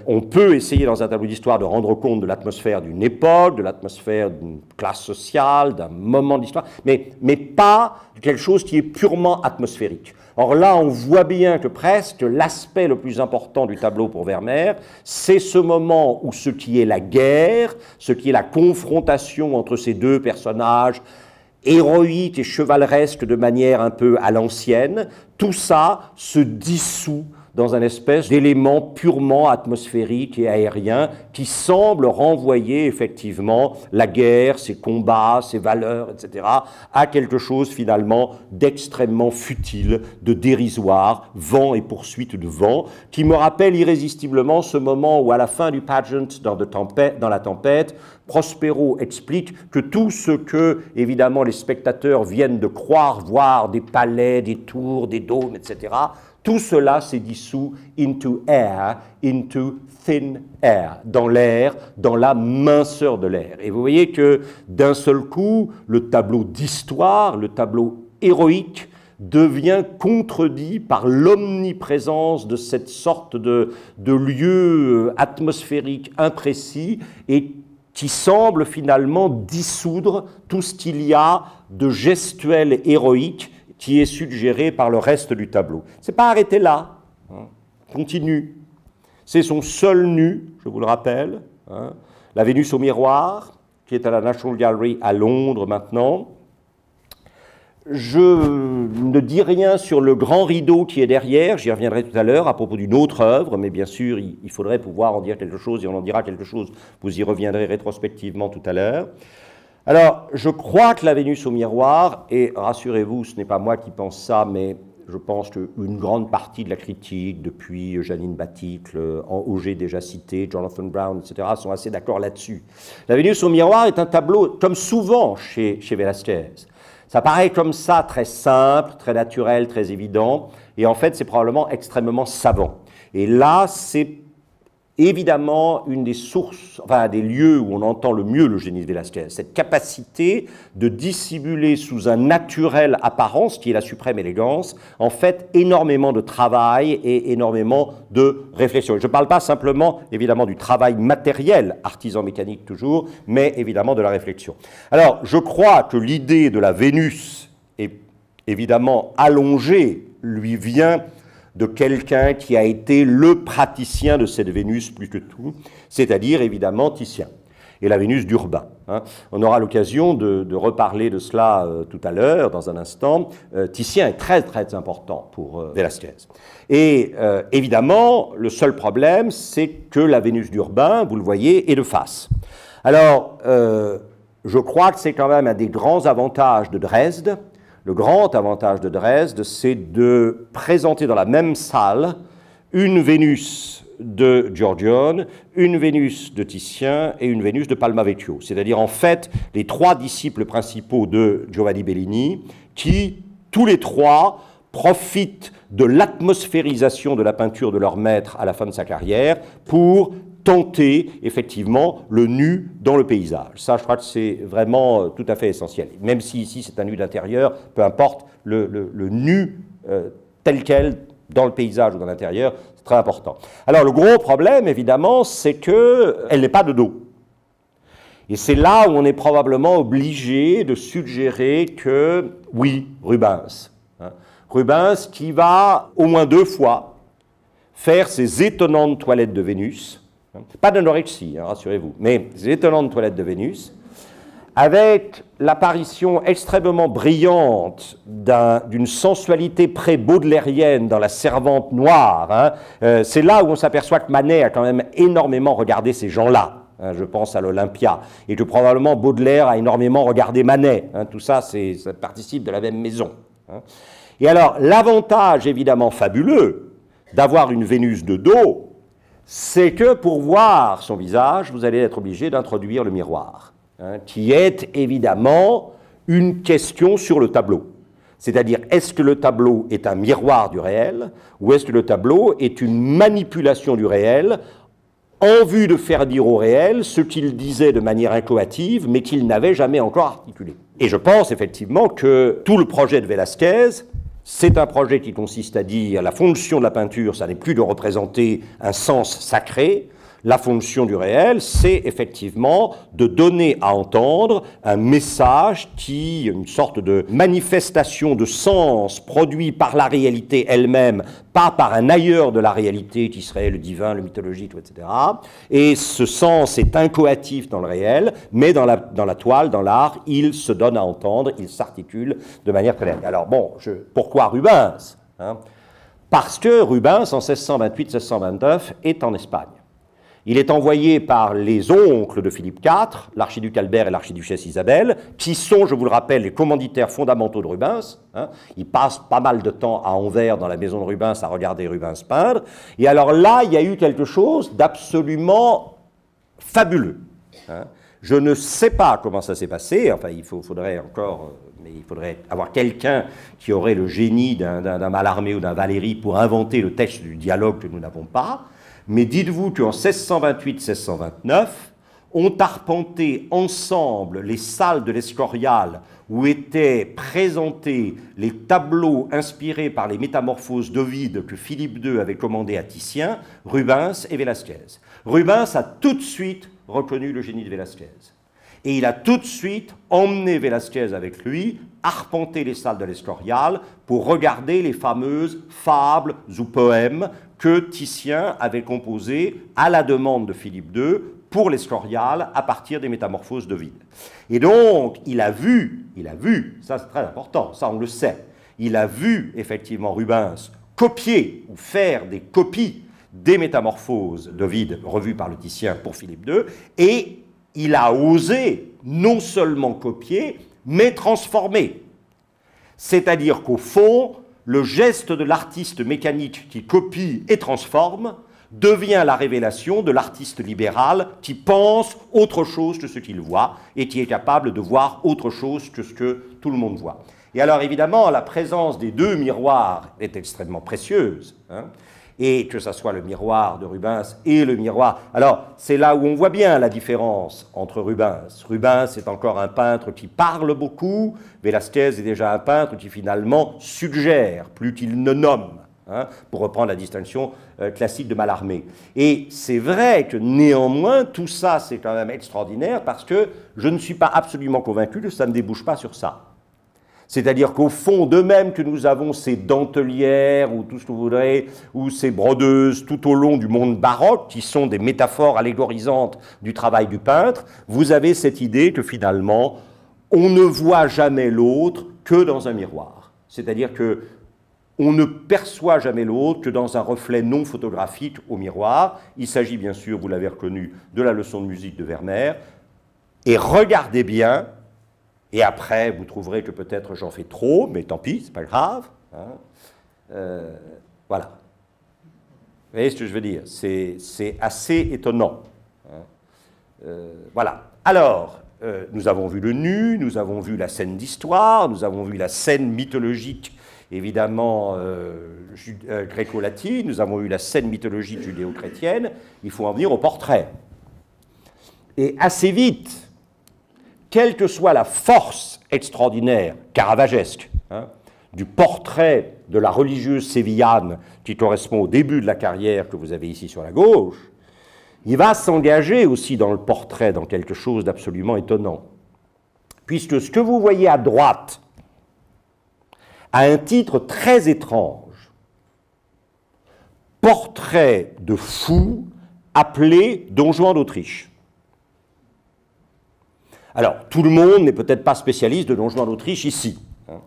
On peut essayer dans un tableau d'histoire de rendre compte de l'atmosphère d'une époque, de l'atmosphère d'une classe sociale, d'un moment d'histoire, mais pas quelque chose qui est purement atmosphérique. Or là, on voit bien que presque l'aspect le plus important du tableau pour Vermeer, c'est ce moment où ce qui est la guerre, ce qui est la confrontation entre ces deux personnages, héroïques et chevaleresques de manière un peu à l'ancienne, tout ça se dissout dans un espèce d'élément purement atmosphérique et aérien qui semble renvoyer effectivement la guerre, ses combats, ses valeurs, etc., à quelque chose finalement d'extrêmement futile, de dérisoire, vent et poursuite de vent, qui me rappelle irrésistiblement ce moment où à la fin du pageant dans la tempête, Prospero explique que tout ce que, évidemment, les spectateurs viennent de croire, voir des palais, des tours, des dômes, etc., tout cela s'est dissous into air, into thin air, dans l'air, dans la minceur de l'air. Et vous voyez que d'un seul coup, le tableau d'histoire, le tableau héroïque, devient contredit par l'omniprésence de cette sorte de lieu atmosphérique imprécis et qui semble finalement dissoudre tout ce qu'il y a de gestuel héroïque qui est suggéré par le reste du tableau. Ce n'est pas arrêté là, hein. Continue. C'est son seul nu, je vous le rappelle, hein. La Vénus au miroir, qui est à la National Gallery à Londres maintenant. Je ne dis rien sur le grand rideau qui est derrière, j'y reviendrai tout à l'heure à propos d'une autre œuvre, mais bien sûr, il faudrait pouvoir en dire quelque chose, et on en dira quelque chose, vous y reviendrez rétrospectivement tout à l'heure. Alors, je crois que la Vénus au miroir, et rassurez-vous, ce n'est pas moi qui pense ça, mais je pense qu'une grande partie de la critique, depuis Janine Baticle, Auger déjà cité, Jonathan Brown, etc., sont assez d'accord là-dessus. La Vénus au miroir est un tableau, comme souvent chez Velázquez. Ça paraît comme ça, très simple, très naturel, très évident, et en fait, c'est probablement extrêmement savant. Et là, c'est évidemment une des sources, enfin des lieux où on entend le mieux le génie de Velázquez, cette capacité de dissimuler sous un naturel apparence, qui est la suprême élégance, en fait énormément de travail et énormément de réflexion. Je ne parle pas simplement évidemment du travail matériel, artisan mécanique toujours, mais évidemment de la réflexion. Alors je crois que l'idée de la Vénus est évidemment allongée, lui vient de quelqu'un qui a été le praticien de cette Vénus plus que tout, c'est-à-dire évidemment Titien. et la Vénus d'Urbain. Hein. On aura l'occasion de reparler de cela tout à l'heure, dans un instant. Titien est très très important pour Velázquez. Et évidemment, le seul problème, c'est que la Vénus d'Urbain, vous le voyez, est de face. Alors, je crois que c'est quand même un des grands avantages de Dresde. Le grand avantage de Dresde, c'est de présenter dans la même salle une Vénus de Giorgione, une Vénus de Titien et une Vénus de Palmavecchio. C'est-à-dire, en fait, les trois disciples principaux de Giovanni Bellini qui, tous les trois, profitent de l'atmosphérisation de la peinture de leur maître à la fin de sa carrière pour tenter, effectivement, le nu dans le paysage. Ça, je crois que c'est vraiment tout à fait essentiel. Même si ici, c'est un nu d'intérieur, peu importe, le nu tel quel, dans le paysage ou dans l'intérieur, c'est très important. Alors, le gros problème, évidemment, c'est qu'elle n'est pas de dos. Et c'est là où on est probablement obligé de suggérer que, oui, Rubens. Hein, Rubens qui va, au moins 2 fois, faire ces étonnantes toilettes de Vénus, hein, pas d'anorexie, hein, rassurez-vous, mais ces étonnantes toilettes de Vénus, avec l'apparition extrêmement brillante d'une sensualité pré-baudelairienne dans la servante noire. Hein. C'est là où on s'aperçoit que Manet a quand même énormément regardé ces gens-là. Hein, je pense à l'Olympia. Et que probablement Baudelaire a énormément regardé Manet. Hein. Tout ça, ça participe de la même maison. Hein. Et alors, l'avantage évidemment fabuleux d'avoir une Vénus de dos, c'est que pour voir son visage, vous allez être obligé d'introduire le miroir. Hein, qui est évidemment une question sur le tableau. C'est-à-dire, est-ce que le tableau est un miroir du réel ou est-ce que le tableau est une manipulation du réel en vue de faire dire au réel ce qu'il disait de manière inchoative mais qu'il n'avait jamais encore articulé. Et je pense effectivement que tout le projet de Velázquez, c'est un projet qui consiste à dire la fonction de la peinture, ça n'est plus de représenter un sens sacré. La fonction du réel, c'est effectivement de donner à entendre un message qui, une sorte de manifestation de sens produit par la réalité elle-même, pas par un ailleurs de la réalité qui serait le divin, le mythologique, etc. Et ce sens est inchoatif dans le réel, mais dans la toile, dans l'art, il se donne à entendre, il s'articule de manière très claire. Alors bon, pourquoi Rubens, hein? Parce que Rubens, en 1628-1629, est en Espagne. Il est envoyé par les oncles de Philippe IV, l'archiduc Albert et l'archiduchesse Isabelle, qui sont, je vous le rappelle, les commanditaires fondamentaux de Rubens. Hein. Ils passent pas mal de temps à Anvers, dans la maison de Rubens, à regarder Rubens peindre. Et alors là, il y a eu quelque chose d'absolument fabuleux. Hein. Je ne sais pas comment ça s'est passé, enfin, il faudrait avoir quelqu'un qui aurait le génie d'un Mallarmé ou d'un Valéry pour inventer le texte du dialogue que nous n'avons pas. Mais dites-vous qu'en 1628-1629, ont arpenté ensemble les salles de l'Escorial où étaient présentés les tableaux inspirés par les métamorphoses d'Ovide que Philippe II avait commandé à Titien, Rubens et Velázquez. Rubens a tout de suite reconnu le génie de Velázquez. Et il a tout de suite emmené Velázquez avec lui, arpenter les salles de l'Escorial pour regarder les fameuses fables ou poèmes que Titien avait composés à la demande de Philippe II pour l'Escorial à partir des métamorphoses d'Ovide. Et donc, il a vu, ça c'est très important, ça on le sait, il a vu effectivement Rubens copier ou faire des copies des métamorphoses d'Ovide revues par le Titien pour Philippe II, et il a osé non seulement copier, mais transformer. C'est-à-dire qu'au fond, le geste de l'artiste mécanique qui copie et transforme devient la révélation de l'artiste libéral qui pense autre chose que ce qu'il voit et qui est capable de voir autre chose que ce que tout le monde voit. Et alors évidemment, la présence des deux miroirs est extrêmement précieuse, hein, et que ce soit le miroir de Rubens et le miroir... Alors, c'est là où on voit bien la différence entre Rubens. Rubens est encore un peintre qui parle beaucoup, Velázquez est déjà un peintre qui finalement suggère, plus qu'il ne nomme, hein, pour reprendre la distinction classique de Mallarmé. Et c'est vrai que néanmoins, tout ça c'est quand même extraordinaire parce que je ne suis pas absolument convaincu que ça ne débouche pas sur ça. C'est-à-dire qu'au fond, de même que nous avons ces dentelières, ou tout ce que vous voudrez, ou ces brodeuses tout au long du monde baroque, qui sont des métaphores allégorisantes du travail du peintre, vous avez cette idée que finalement, on ne voit jamais l'autre que dans un miroir. C'est-à-dire que on ne perçoit jamais l'autre que dans un reflet non photographique au miroir. Il s'agit bien sûr, vous l'avez reconnu, de la leçon de musique de Werner. Et regardez bien, et après vous trouverez que peut-être j'en fais trop, mais tant pis, c'est pas grave. Hein. Voilà. Vous voyez ce que je veux dire? C'est assez étonnant. Hein. Voilà. Alors, nous avons vu le nu, nous avons vu la scène d'histoire, nous avons vu la scène mythologique évidemment gréco-latine, nous avons eu la scène mythologique judéo-chrétienne, il faut en venir au portrait. Et assez vite, quelle que soit la force extraordinaire, caravagesque, hein, du portrait de la religieuse sévillane qui correspond au début de la carrière que vous avez ici sur la gauche, il va s'engager aussi dans le portrait, dans quelque chose d'absolument étonnant. Puisque ce que vous voyez à droite, a un titre très étrange, Portrait de fou appelé Don Juan d'Autriche. Alors, tout le monde n'est peut-être pas spécialiste de Don Juan d'Autriche ici, hein,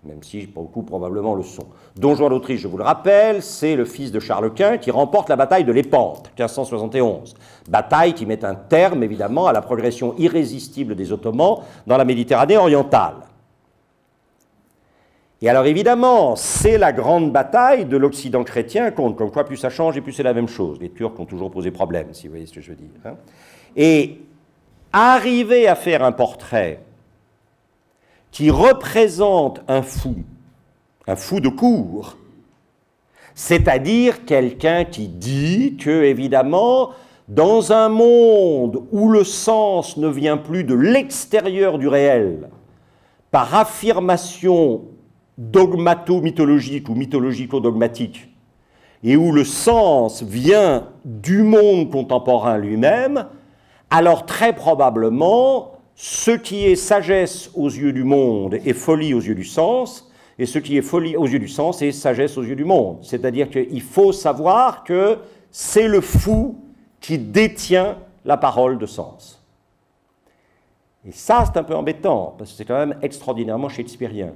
même si beaucoup probablement le sont. Don Juan d'Autriche, je vous le rappelle, c'est le fils de Charles Quint qui remporte la bataille de Lépante, 1571. Bataille qui met un terme, évidemment, à la progression irrésistible des Ottomans dans la Méditerranée orientale. Et alors évidemment, c'est la grande bataille de l'Occident chrétien contre, comme quoi plus ça change et plus c'est la même chose. Les Turcs ont toujours posé problème, si vous voyez ce que je veux dire. Hein. Et arriver à faire un portrait qui représente un fou de cour, c'est-à-dire quelqu'un qui dit que, évidemment, dans un monde où le sens ne vient plus de l'extérieur du réel, par affirmation dogmato-mythologique ou mythologico-dogmatique, et où le sens vient du monde contemporain lui-même, alors très probablement, ce qui est sagesse aux yeux du monde est folie aux yeux du sens, et ce qui est folie aux yeux du sens est sagesse aux yeux du monde. C'est-à-dire qu'il faut savoir que c'est le fou qui détient la parole de sens. Et ça, c'est un peu embêtant, parce que c'est quand même extraordinairement shakespearien.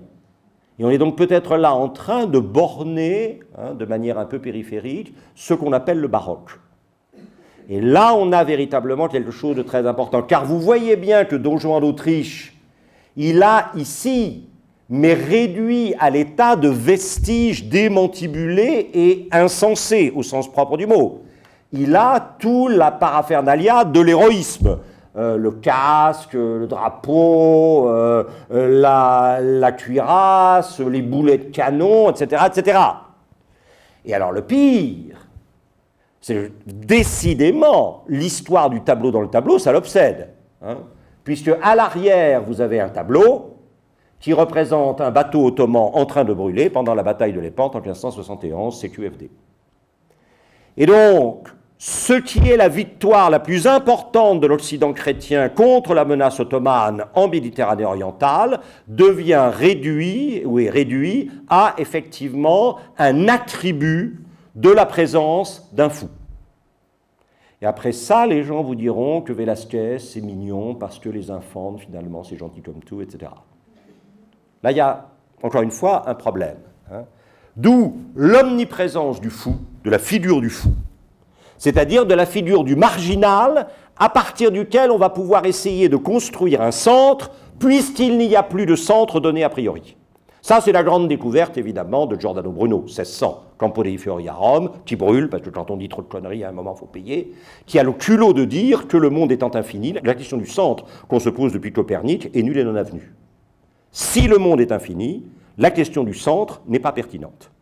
Et on est donc peut-être là en train de borner, hein, de manière un peu périphérique, ce qu'on appelle le baroque. Et là, on a véritablement quelque chose de très important. Car vous voyez bien que Don Juan d'Autriche, il a ici, mais réduit à l'état de vestige démantibulé et insensé, au sens propre du mot. Il a tout la paraphernalia de l'héroïsme. Le casque, le drapeau, la cuirasse, les boulets de canon, etc., etc. Et alors le pire, c'est décidément l'histoire du tableau dans le tableau, ça l'obsède. Hein, puisque à l'arrière, vous avez un tableau qui représente un bateau ottoman en train de brûler pendant la bataille de Lépante en 1571, CQFD. Et donc, ce qui est la victoire la plus importante de l'Occident chrétien contre la menace ottomane en Méditerranée orientale devient réduit, ou est réduit, à effectivement un attribut de la présence d'un fou. Et après ça, les gens vous diront que Velázquez, c'est mignon parce que les infantes, finalement, c'est gentil comme tout, etc. Là, il y a, encore une fois, un problème. Hein. D'où l'omniprésence du fou, de la figure du fou, c'est-à-dire de la figure du marginal, à partir duquel on va pouvoir essayer de construire un centre, puisqu'il n'y a plus de centre donné a priori. Ça, c'est la grande découverte, évidemment, de Giordano Bruno, 1600, Campo dei Fiori à Rome, qui brûle, parce que quand on dit trop de conneries, à un moment, il faut payer, qui a le culot de dire que le monde étant infini, la question du centre qu'on se pose depuis Copernic est nulle et non avenue. Si le monde est infini, la question du centre n'est pas pertinente.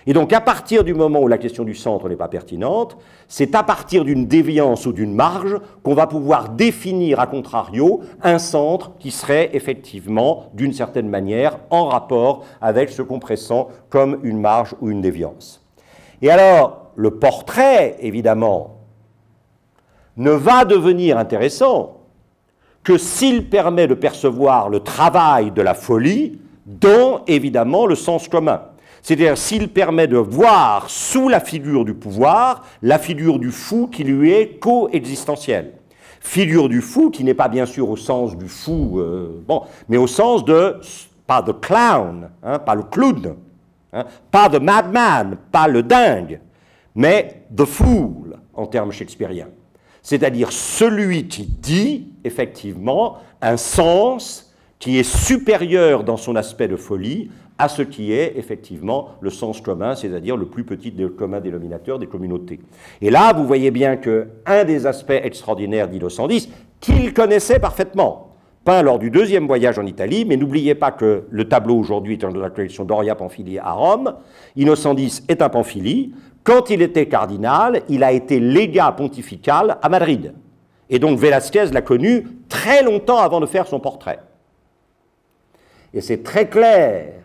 Et donc, à partir du moment où la question du centre n'est pas pertinente, c'est à partir d'une déviance ou d'une marge qu'on va pouvoir définir, à contrario, un centre qui serait effectivement, d'une certaine manière, en rapport avec ce qu'on pressent comme une marge ou une déviance. Et alors, le portrait, évidemment, ne va devenir intéressant que s'il permet de percevoir le travail de la folie dans, évidemment, le sens commun. C'est-à-dire s'il permet de voir sous la figure du pouvoir la figure du fou qui lui est coexistentielle. Figure du fou qui n'est pas bien sûr au sens du fou, mais au sens de, pas de clown, hein, pas le clown, hein, pas de madman, pas le dingue, mais the fool en termes shakespeariens. C'est-à-dire celui qui dit, effectivement, un sens qui est supérieur dans son aspect de folie à ce qui est, effectivement, le sens commun, c'est-à-dire le plus petit commun dénominateur des communautés. Et là, vous voyez bien qu'un des aspects extraordinaires d'Innocent X, qu'il connaissait parfaitement, peint lors du deuxième voyage en Italie, mais n'oubliez pas que le tableau aujourd'hui est dans la collection Doria Pamphili à Rome. Innocent X est un Pamphili. Quand il était cardinal, il a été légat pontifical à Madrid. Et donc Velázquez l'a connu très longtemps avant de faire son portrait. Et c'est très clair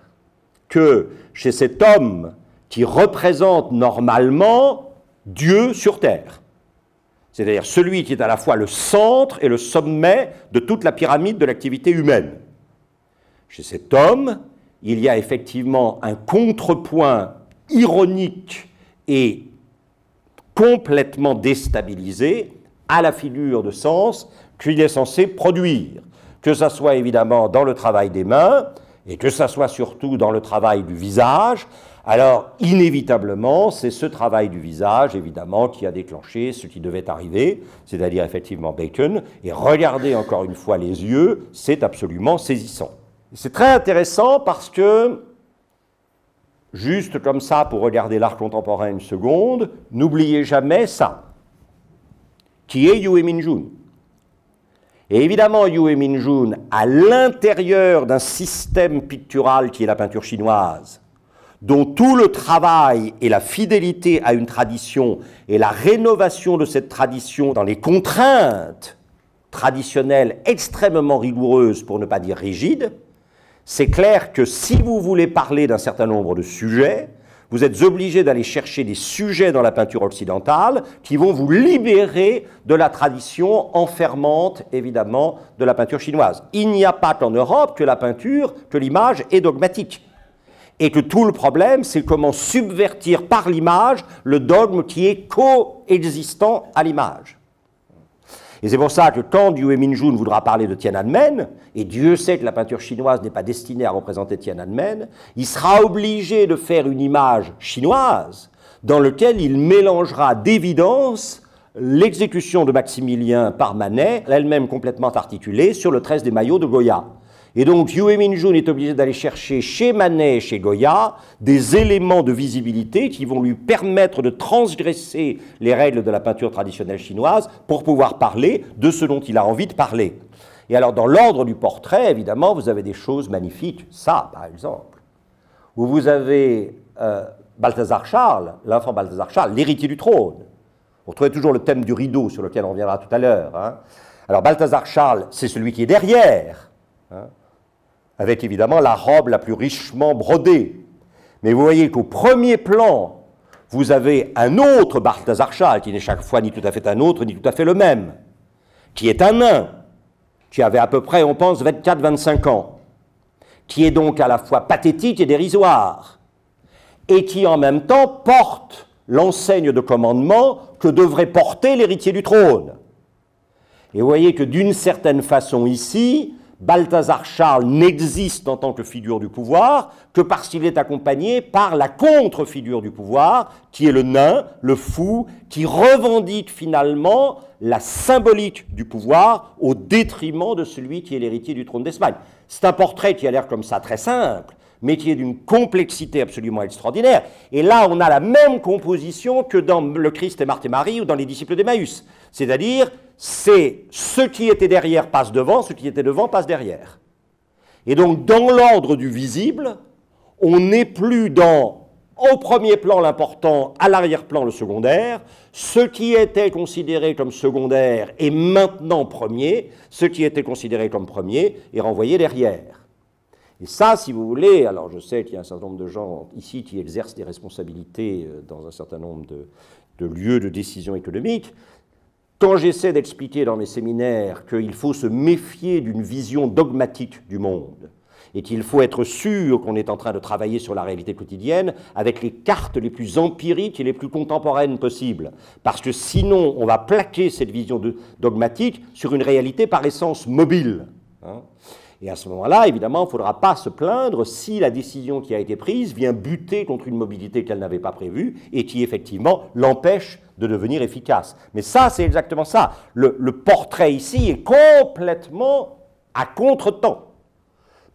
que chez cet homme qui représente normalement Dieu sur terre, c'est-à-dire celui qui est à la fois le centre et le sommet de toute la pyramide de l'activité humaine, chez cet homme, il y a effectivement un contrepoint ironique et complètement déstabilisé à la figure de sens qu'il est censé produire, que ce soit évidemment dans le travail des mains, et que ça soit surtout dans le travail du visage. Alors, inévitablement, c'est ce travail du visage, évidemment, qui a déclenché ce qui devait arriver, c'est-à-dire effectivement Bacon, et regardez encore une fois les yeux, c'est absolument saisissant. C'est très intéressant parce que, juste comme ça, pour regarder l'art contemporain une seconde, n'oubliez jamais ça, qui est Yue Minjun. Et évidemment, Yue Minjun, à l'intérieur d'un système pictural qui est la peinture chinoise, dont tout le travail et la fidélité à une tradition et la rénovation de cette tradition dans les contraintes traditionnelles extrêmement rigoureuses, pour ne pas dire rigides, c'est clair que si vous voulez parler d'un certain nombre de sujets, vous êtes obligé d'aller chercher des sujets dans la peinture occidentale qui vont vous libérer de la tradition enfermante, évidemment, de la peinture chinoise. Il n'y a pas qu'en Europe que la peinture, que l'image est dogmatique. Et que tout le problème, c'est comment subvertir par l'image le dogme qui est coexistant à l'image. Et c'est pour ça que quand Yue Minjun voudra parler de Tiananmen, et Dieu sait que la peinture chinoise n'est pas destinée à représenter Tiananmen, il sera obligé de faire une image chinoise dans laquelle il mélangera d'évidence l'exécution de Maximilien par Manet, elle-même complètement articulée, sur le 13 des maillots de Goya. Et donc Yue Minjun est obligé d'aller chercher chez Manet et chez Goya des éléments de visibilité qui vont lui permettre de transgresser les règles de la peinture traditionnelle chinoise pour pouvoir parler de ce dont il a envie de parler. Et alors dans l'ordre du portrait, évidemment, vous avez des choses magnifiques. Ça, par exemple, où vous avez Balthazar Charles, l'enfant Balthazar Charles, l'héritier du trône. Vous retrouvez toujours le thème du rideau sur lequel on reviendra tout à l'heure. Hein. Alors Balthazar Charles, c'est celui qui est derrière, hein, avec évidemment la robe la plus richement brodée. Mais vous voyez qu'au premier plan, vous avez un autre Balthazar Charles, qui n'est chaque fois ni tout à fait un autre, ni tout à fait le même, qui est un nain, qui avait à peu près, on pense, 24-25 ans, qui est donc à la fois pathétique et dérisoire, et qui en même temps porte l'enseigne de commandement que devrait porter l'héritier du trône. Et vous voyez que d'une certaine façon ici, Balthazar Charles n'existe en tant que figure du pouvoir que parce qu'il est accompagné par la contre-figure du pouvoir, qui est le nain, le fou, qui revendique finalement la symbolique du pouvoir au détriment de celui qui est l'héritier du trône d'Espagne. C'est un portrait qui a l'air comme ça très simple, mais qui est d'une complexité absolument extraordinaire. Et là, on a la même composition que dans Le Christ et Marthe et Marie ou dans Les disciples d'Emmaüs. C'est-à-dire, c'est ce qui était derrière passe devant, ce qui était devant passe derrière. Et donc, dans l'ordre du visible, on n'est plus dans, au premier plan l'important, à l'arrière-plan le secondaire. Ce qui était considéré comme secondaire est maintenant premier, ce qui était considéré comme premier est renvoyé derrière. Et ça, si vous voulez, alors je sais qu'il y a un certain nombre de gens ici qui exercent des responsabilités dans un certain nombre de lieux de décision économique. quand j'essaie d'expliquer dans mes séminaires qu'il faut se méfier d'une vision dogmatique du monde, et qu'il faut être sûr qu'on est en train de travailler sur la réalité quotidienne avec les cartes les plus empiriques et les plus contemporaines possibles. Parce que sinon, on va plaquer cette vision dogmatique sur une réalité par essence mobile. Hein. Et à ce moment-là, évidemment, il ne faudra pas se plaindre si la décision qui a été prise vient buter contre une mobilité qu'elle n'avait pas prévue et qui, effectivement, l'empêche de devenir efficace. Mais ça, c'est exactement ça. Le portrait ici est complètement à contre-temps.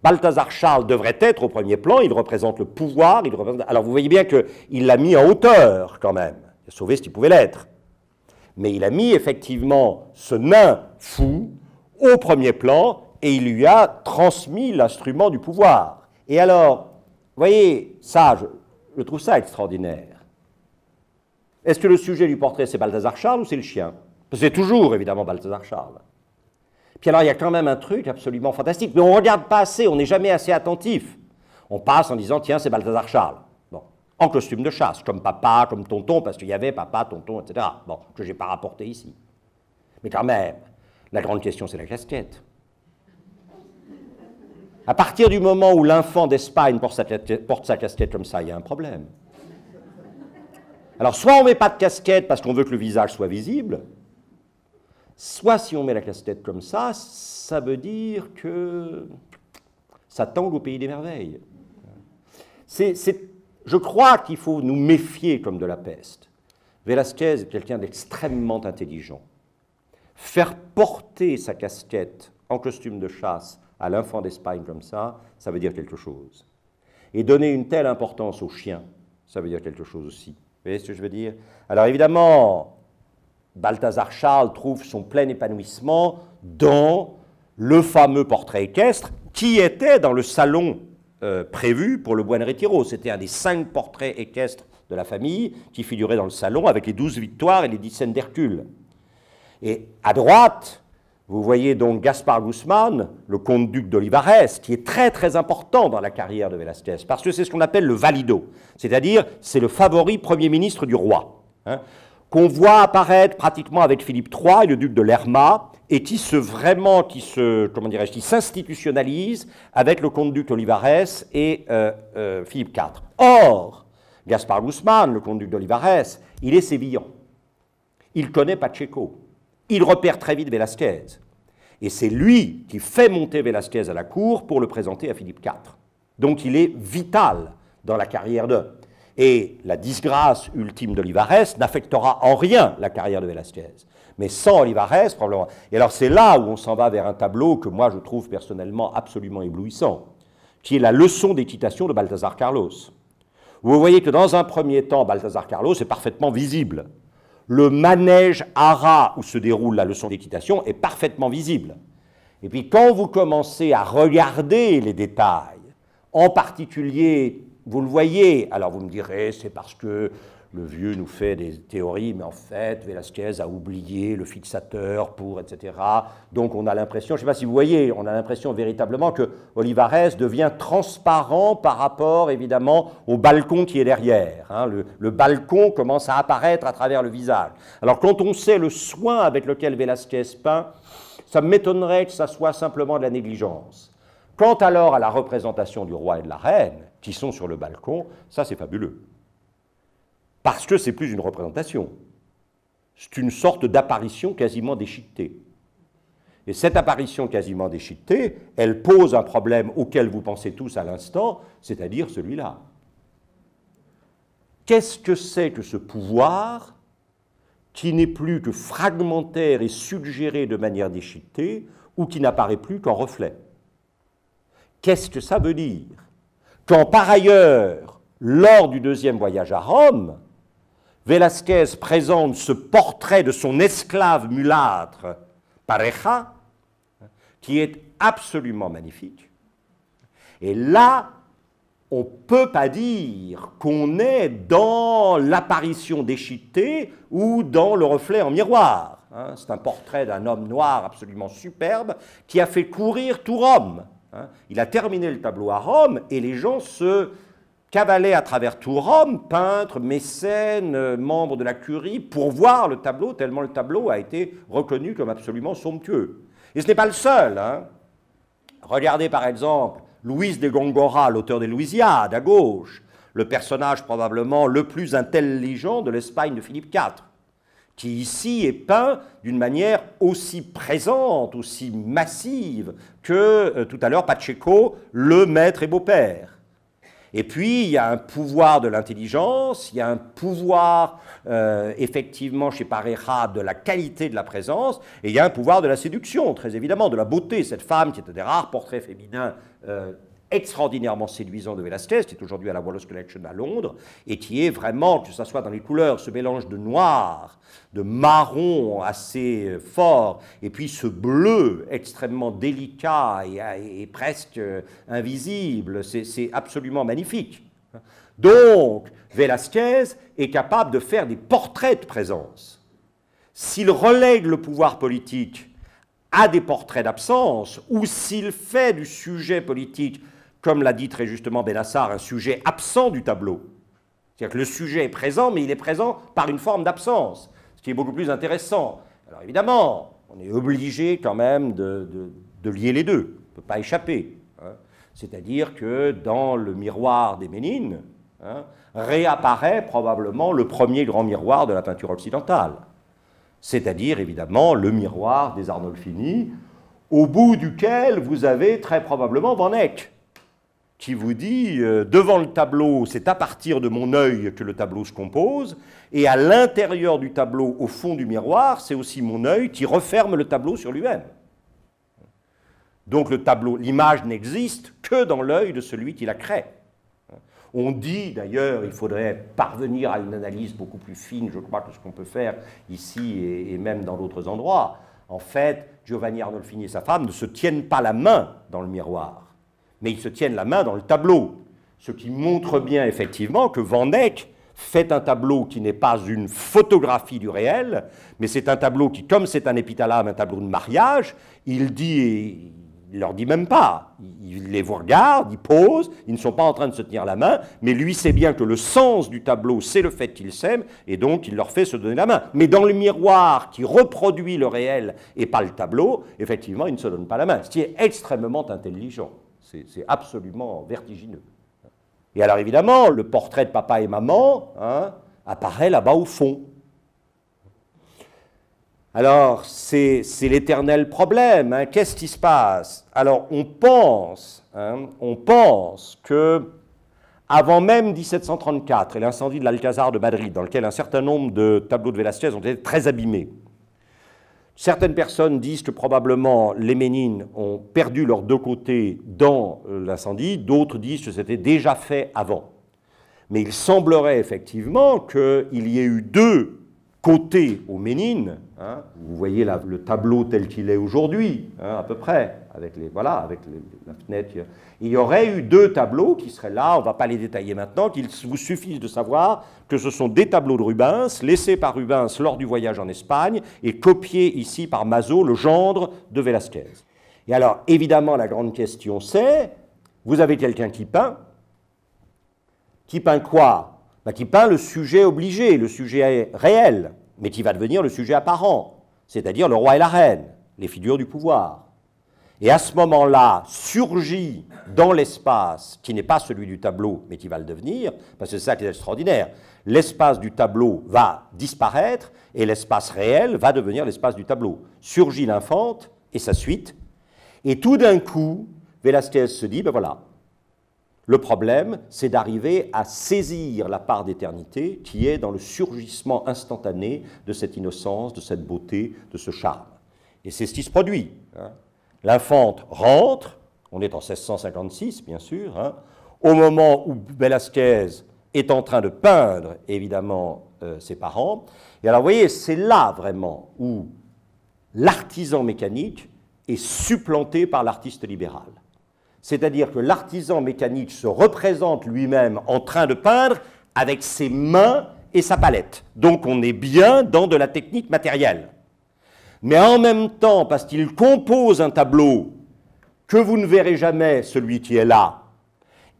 Balthazar Charles devrait être au premier plan, il représente le pouvoir, il représente... Alors vous voyez bien qu'il l'a mis en hauteur quand même, il a sauvé ce qu'il pouvait l'être. Mais il a mis effectivement ce nain fou au premier plan et il lui a transmis l'instrument du pouvoir. Et alors, vous voyez, ça, je trouve ça extraordinaire. Est-ce que le sujet du portrait c'est Balthazar Charles ou c'est le chien? C'est toujours évidemment Balthazar Charles. Puis alors, il y a quand même un truc absolument fantastique, mais on ne regarde pas assez, on n'est jamais assez attentif. On passe en disant, tiens, c'est Balthazar Charles. Bon, en costume de chasse, comme papa, comme tonton, parce qu'il y avait papa, tonton, etc. Bon, que je n'ai pas rapporté ici. Mais quand même, la grande question, c'est la casquette. À partir du moment où l'enfant d'Espagne porte sa casquette comme ça, il y a un problème. Alors, soit on ne met pas de casquette parce qu'on veut que le visage soit visible, soit si on met la casquette comme ça veut dire que ça tangue au pays des merveilles. Je crois qu'il faut nous méfier comme de la peste. Velázquez est quelqu'un d'extrêmement intelligent. Faire porter sa casquette en costume de chasse à l'enfant d'Espagne comme ça veut dire quelque chose. Et donner une telle importance au chien, ça veut dire quelque chose aussi. Vous voyez ce que je veux dire? Alors évidemment, Balthazar Charles trouve son plein épanouissement dans le fameux portrait équestre qui était dans le salon prévu pour le Buen Retiro. C'était un des 5 portraits équestres de la famille qui figurait dans le salon avec les 12 victoires et les 10 scènes d'Hercule. Et à droite, vous voyez donc Gaspar Guzmán, le comte-duc d'Olivares, qui est très très important dans la carrière de Velázquez, parce que c'est ce qu'on appelle le valido, c'est-à-dire c'est le favori premier ministre du roi. Hein, qu'on voit apparaître pratiquement avec Philippe III et le duc de Lerma, et qui s'institutionnalise avec le comte-duc d'Olivares et Philippe IV. Or, Gaspar Guzmán, le comte-duc d'Olivares, il est sévillan. Il connaît Pacheco. Il repère très vite Velázquez. Et c'est lui qui fait monter Velázquez à la cour pour le présenter à Philippe IV. Donc il est vital dans la carrière de... Et la disgrâce ultime d'Olivares n'affectera en rien la carrière de Velázquez. Mais sans Olivares, probablement... Et alors c'est là où on s'en va vers un tableau que moi je trouve personnellement absolument éblouissant, qui est la leçon d'équitation de Balthazar Carlos. Vous voyez que dans un premier temps, Balthazar Carlos est parfaitement visible. Le manège Ara où se déroule la leçon d'équitation est parfaitement visible. Et puis quand vous commencez à regarder les détails, en particulier, vous le voyez, alors vous me direz, c'est parce que le vieux nous fait des théories, mais en fait, Velázquez a oublié le fixateur pour, etc. Donc on a l'impression, je ne sais pas si vous voyez, on a l'impression véritablement que Olivares devient transparent par rapport, évidemment, au balcon qui est derrière. Hein. Le balcon commence à apparaître à travers le visage. Alors quand on sait le soin avec lequel Velázquez peint, ça m'étonnerait que ça soit simplement de la négligence. Quant alors à la représentation du roi et de la reine, qui sont sur le balcon, ça c'est fabuleux. Parce que c'est plus une représentation. C'est une sorte d'apparition quasiment déchiquetée. Et cette apparition quasiment déchiquetée, elle pose un problème auquel vous pensez tous à l'instant, c'est-à-dire celui-là. Qu'est-ce que c'est que ce pouvoir qui n'est plus que fragmentaire et suggéré de manière déchiquetée ou qui n'apparaît plus qu'en reflet? Qu'est-ce que ça veut dire? Quand par ailleurs, lors du deuxième voyage à Rome, Velázquez présente ce portrait de son esclave mulâtre, Pareja, qui est absolument magnifique. Et là, on ne peut pas dire qu'on est dans l'apparition déchiquetée ou dans le reflet en miroir. Hein, c'est un portrait d'un homme noir absolument superbe qui a fait courir tout Rome. Hein. Il a terminé le tableau à Rome et les gens se cavalait à travers tout Rome, peintre, mécène, membre de la curie, pour voir le tableau, tellement le tableau a été reconnu comme absolument somptueux. Et ce n'est pas le seul. Hein. Regardez par exemple Luis de Góngora, l'auteur des Louisiades, à gauche, le personnage probablement le plus intelligent de l'Espagne de Philippe IV, qui ici est peint d'une manière aussi présente, aussi massive que tout à l'heure Pacheco, le maître et beau-père. Et puis, il y a un pouvoir de l'intelligence, il y a un pouvoir, effectivement, chez Pareja, de la qualité de la présence, et il y a un pouvoir de la séduction, très évidemment, de la beauté. Cette femme, qui est un des rares portraits féminins extraordinairement séduisant de Velázquez, qui est aujourd'hui à la Wallace Collection à Londres, et qui est vraiment, que ce soit dans les couleurs, ce mélange de noir, de marron assez fort, et puis ce bleu extrêmement délicat et presque invisible, c'est absolument magnifique. Donc, Velázquez est capable de faire des portraits de présence. S'il relègue le pouvoir politique à des portraits d'absence, ou s'il fait du sujet politique, comme l'a dit très justement Benassar, un sujet absent du tableau. C'est-à-dire que le sujet est présent, mais il est présent par une forme d'absence, ce qui est beaucoup plus intéressant. Alors évidemment, on est obligé quand même de lier les deux, on ne peut pas échapper. Hein. C'est-à-dire que dans le miroir des Ménines, hein, réapparaît probablement le premier grand miroir de la peinture occidentale. C'est-à-dire évidemment le miroir des Arnolfini, au bout duquel vous avez très probablement Van Eyck, qui vous dit, devant le tableau, c'est à partir de mon œil que le tableau se compose, et à l'intérieur du tableau, au fond du miroir, c'est aussi mon œil qui referme le tableau sur lui-même. Donc le tableau, l'image n'existe que dans l'œil de celui qui la crée. On dit d'ailleurs, il faudrait parvenir à une analyse beaucoup plus fine, je crois, que ce qu'on peut faire ici et même dans d'autres endroits. En fait, Giovanni Arnolfini et sa femme ne se tiennent pas la main dans le miroir, mais ils se tiennent la main dans le tableau, ce qui montre bien effectivement que Van Eyck fait un tableau qui n'est pas une photographie du réel, mais c'est un tableau qui, comme c'est un épithalame, un tableau de mariage, il dit, et il leur dit même pas, il les regarde, il pose, ils ne sont pas en train de se tenir la main, mais lui sait bien que le sens du tableau, c'est le fait qu'ils s'aiment, et donc il leur fait se donner la main. Mais dans le miroir qui reproduit le réel et pas le tableau, effectivement, ils ne se donnent pas la main, ce qui est extrêmement intelligent. C'est absolument vertigineux. Et alors évidemment, le portrait de papa et maman hein, apparaît là-bas au fond. Alors, c'est l'éternel problème. Hein. Qu'est-ce qui se passe? Alors, on pense que, avant même 1734 et l'incendie de l'Alcazar de Madrid, dans lequel un certain nombre de tableaux de Velázquez ont été très abîmés, certaines personnes disent que probablement les Ménines ont perdu leurs deux côtés dans l'incendie, d'autres disent que c'était déjà fait avant. Mais il semblerait effectivement qu'il y ait eu deux côtés aux Ménines. Hein. Vous voyez là, le tableau tel qu'il est aujourd'hui, hein, à peu près, avec la fenêtre. Il y aurait eu deux tableaux qui seraient là, on ne va pas les détailler maintenant, qu'il vous suffit de savoir que ce sont des tableaux de Rubens, laissés par Rubens lors du voyage en Espagne, et copiés ici par Mazo, le gendre de Velázquez. Et alors, évidemment, la grande question c'est, vous avez quelqu'un qui peint quoi? Ben, qui peint le sujet obligé, le sujet réel, mais qui va devenir le sujet apparent, c'est-à-dire le roi et la reine, les figures du pouvoir. Et à ce moment-là, surgit dans l'espace, qui n'est pas celui du tableau, mais qui va le devenir, parce que c'est ça qui est extraordinaire, l'espace du tableau va disparaître, et l'espace réel va devenir l'espace du tableau. Surgit l'infante et sa suite, et tout d'un coup, Velázquez se dit, ben voilà, le problème, c'est d'arriver à saisir la part d'éternité qui est dans le surgissement instantané de cette innocence, de cette beauté, de ce charme. Et c'est ce qui se produit. Hein. L'infante rentre, on est en 1656 bien sûr, hein, au moment où Velázquez est en train de peindre évidemment ses parents. Et alors vous voyez, c'est là vraiment où l'artisan mécanique est supplanté par l'artiste libéral. C'est-à-dire que l'artisan mécanique se représente lui-même en train de peindre avec ses mains et sa palette. Donc on est bien dans de la technique matérielle. Mais en même temps, parce qu'il compose un tableau que vous ne verrez jamais celui qui est là,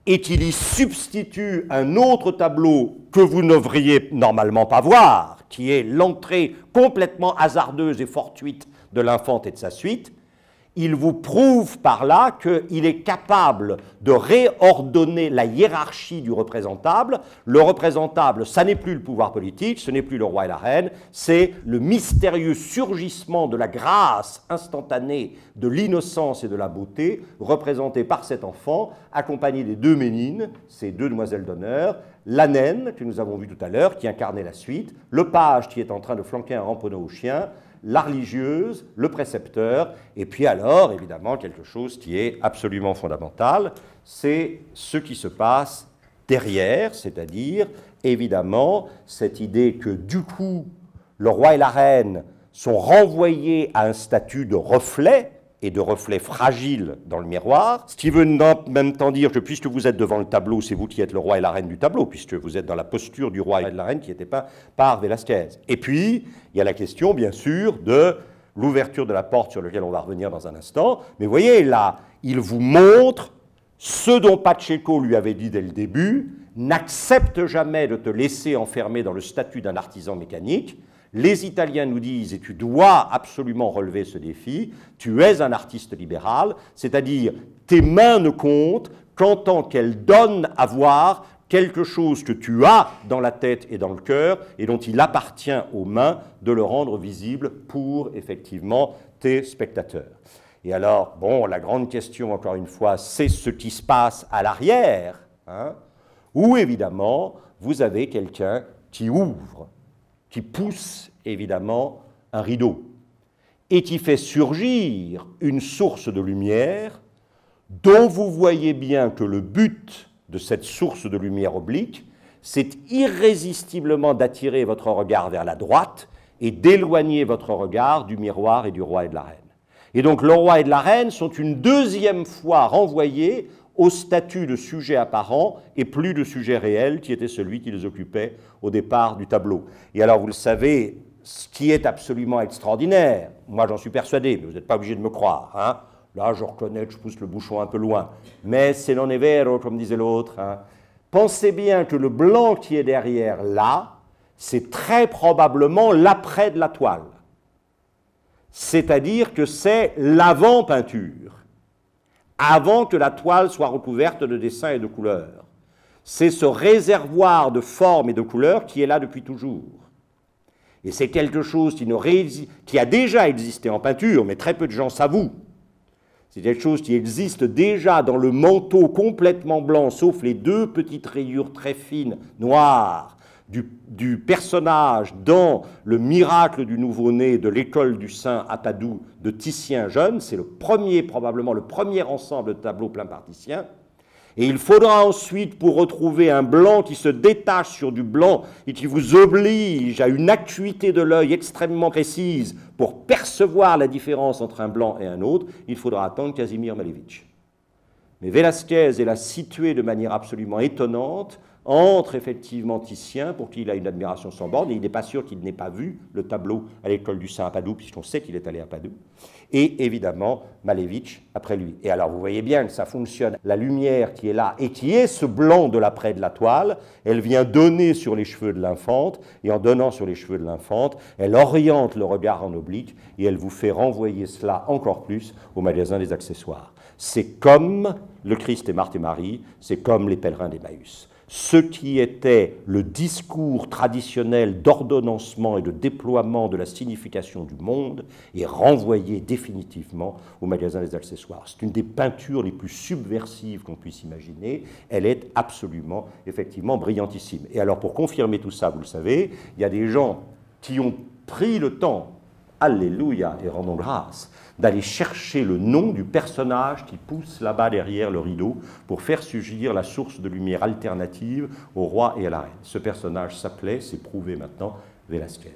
et qu'il y substitue un autre tableau que vous ne devriez normalement pas voir, qui est l'entrée complètement hasardeuse et fortuite de l'infante et de sa suite, il vous prouve par là qu'il est capable de réordonner la hiérarchie du représentable. Le représentable, ça n'est plus le pouvoir politique, ce n'est plus le roi et la reine, c'est le mystérieux surgissement de la grâce instantanée, de l'innocence et de la beauté, représenté par cet enfant, accompagné des deux Ménines, ces deux demoiselles d'honneur, la naine, que nous avons vu tout à l'heure, qui incarnait la suite, le page qui est en train de flanquer un ramponneau au chien, la religieuse, le précepteur, et puis alors, évidemment, quelque chose qui est absolument fondamental, c'est ce qui se passe derrière, c'est-à-dire, évidemment, cette idée que, du coup, le roi et la reine sont renvoyés à un statut de reflet, et de reflet fragile dans le miroir, ce qui veut en même temps dire que puisque vous êtes devant le tableau, c'est vous qui êtes le roi et la reine du tableau, puisque vous êtes dans la posture du roi et de la reine qui était peint par Velázquez. Et puis, il y a la question, bien sûr, de l'ouverture de la porte sur laquelle on va revenir dans un instant. Mais vous voyez, là, il vous montre ce dont Pacheco lui avait dit dès le début, n'accepte jamais de te laisser enfermer dans le statut d'un artisan mécanique. Les Italiens nous disent, et tu dois absolument relever ce défi, tu es un artiste libéral, c'est-à-dire tes mains ne comptent qu'en tant qu'elles donnent à voir quelque chose que tu as dans la tête et dans le cœur, et dont il appartient aux mains de le rendre visible pour, effectivement, tes spectateurs. Et alors, bon, la grande question, encore une fois, c'est ce qui se passe à l'arrière, hein, où, évidemment, vous avez quelqu'un qui ouvre, qui pousse évidemment un rideau et qui fait surgir une source de lumière dont vous voyez bien que le but de cette source de lumière oblique, c'est irrésistiblement d'attirer votre regard vers la droite et d'éloigner votre regard du miroir et du roi et de la reine. Et donc le roi et la reine sont une deuxième fois renvoyés au statut de sujet apparent et plus de sujet réel qui était celui qui les occupait au départ du tableau. Et alors vous le savez, ce qui est absolument extraordinaire, moi j'en suis persuadé, mais vous n'êtes pas obligé de me croire, hein. Là je reconnais que je pousse le bouchon un peu loin, mais c'est non è vero, comme disait l'autre, hein. Pensez bien que le blanc qui est derrière là, c'est très probablement l'après de la toile. C'est-à-dire que c'est l'avant-peinture, avant que la toile soit recouverte de dessins et de couleurs. C'est ce réservoir de formes et de couleurs qui est là depuis toujours. Et c'est quelque chose qui a déjà existé en peinture, mais très peu de gens s'avouent. C'est quelque chose qui existe déjà dans le manteau complètement blanc, sauf les deux petites rayures très fines, noires, du personnage dans le miracle du nouveau-né de l'école du Saint à Padoue de Titien jeune. C'est probablement le premier ensemble de tableaux plein par Titien. Et il faudra ensuite, pour retrouver un blanc qui se détache sur du blanc et qui vous oblige à une acuité de l'œil extrêmement précise pour percevoir la différence entre un blanc et un autre, il faudra attendre Casimir Malevich. Mais Velázquez est là situé de manière absolument étonnante entre effectivement Titien, pour qui il a une admiration sans borne, et il n'est pas sûr qu'il n'ait pas vu le tableau à l'école du Saint à Padoue, puisqu'on sait qu'il est allé à Padoue, et évidemment Malevich après lui. Et alors vous voyez bien que ça fonctionne, la lumière qui est là, et qui est ce blanc de l'après de la toile, elle vient donner sur les cheveux de l'infante, et en donnant sur les cheveux de l'infante, elle oriente le regard en oblique, et elle vous fait renvoyer cela encore plus au magasin des accessoires. C'est comme le Christ et Marthe et Marie, c'est comme les pèlerins d'Emmaüs. Ce qui était le discours traditionnel d'ordonnancement et de déploiement de la signification du monde est renvoyé définitivement au magasin des accessoires. C'est une des peintures les plus subversives qu'on puisse imaginer. Elle est absolument, effectivement, brillantissime. Et alors, pour confirmer tout ça, vous le savez, il y a des gens qui ont pris le temps, alléluia, et rendons grâce, d'aller chercher le nom du personnage qui pousse là-bas derrière le rideau pour faire surgir la source de lumière alternative au roi et à la reine. Ce personnage s'appelait, c'est prouvé maintenant, Velázquez.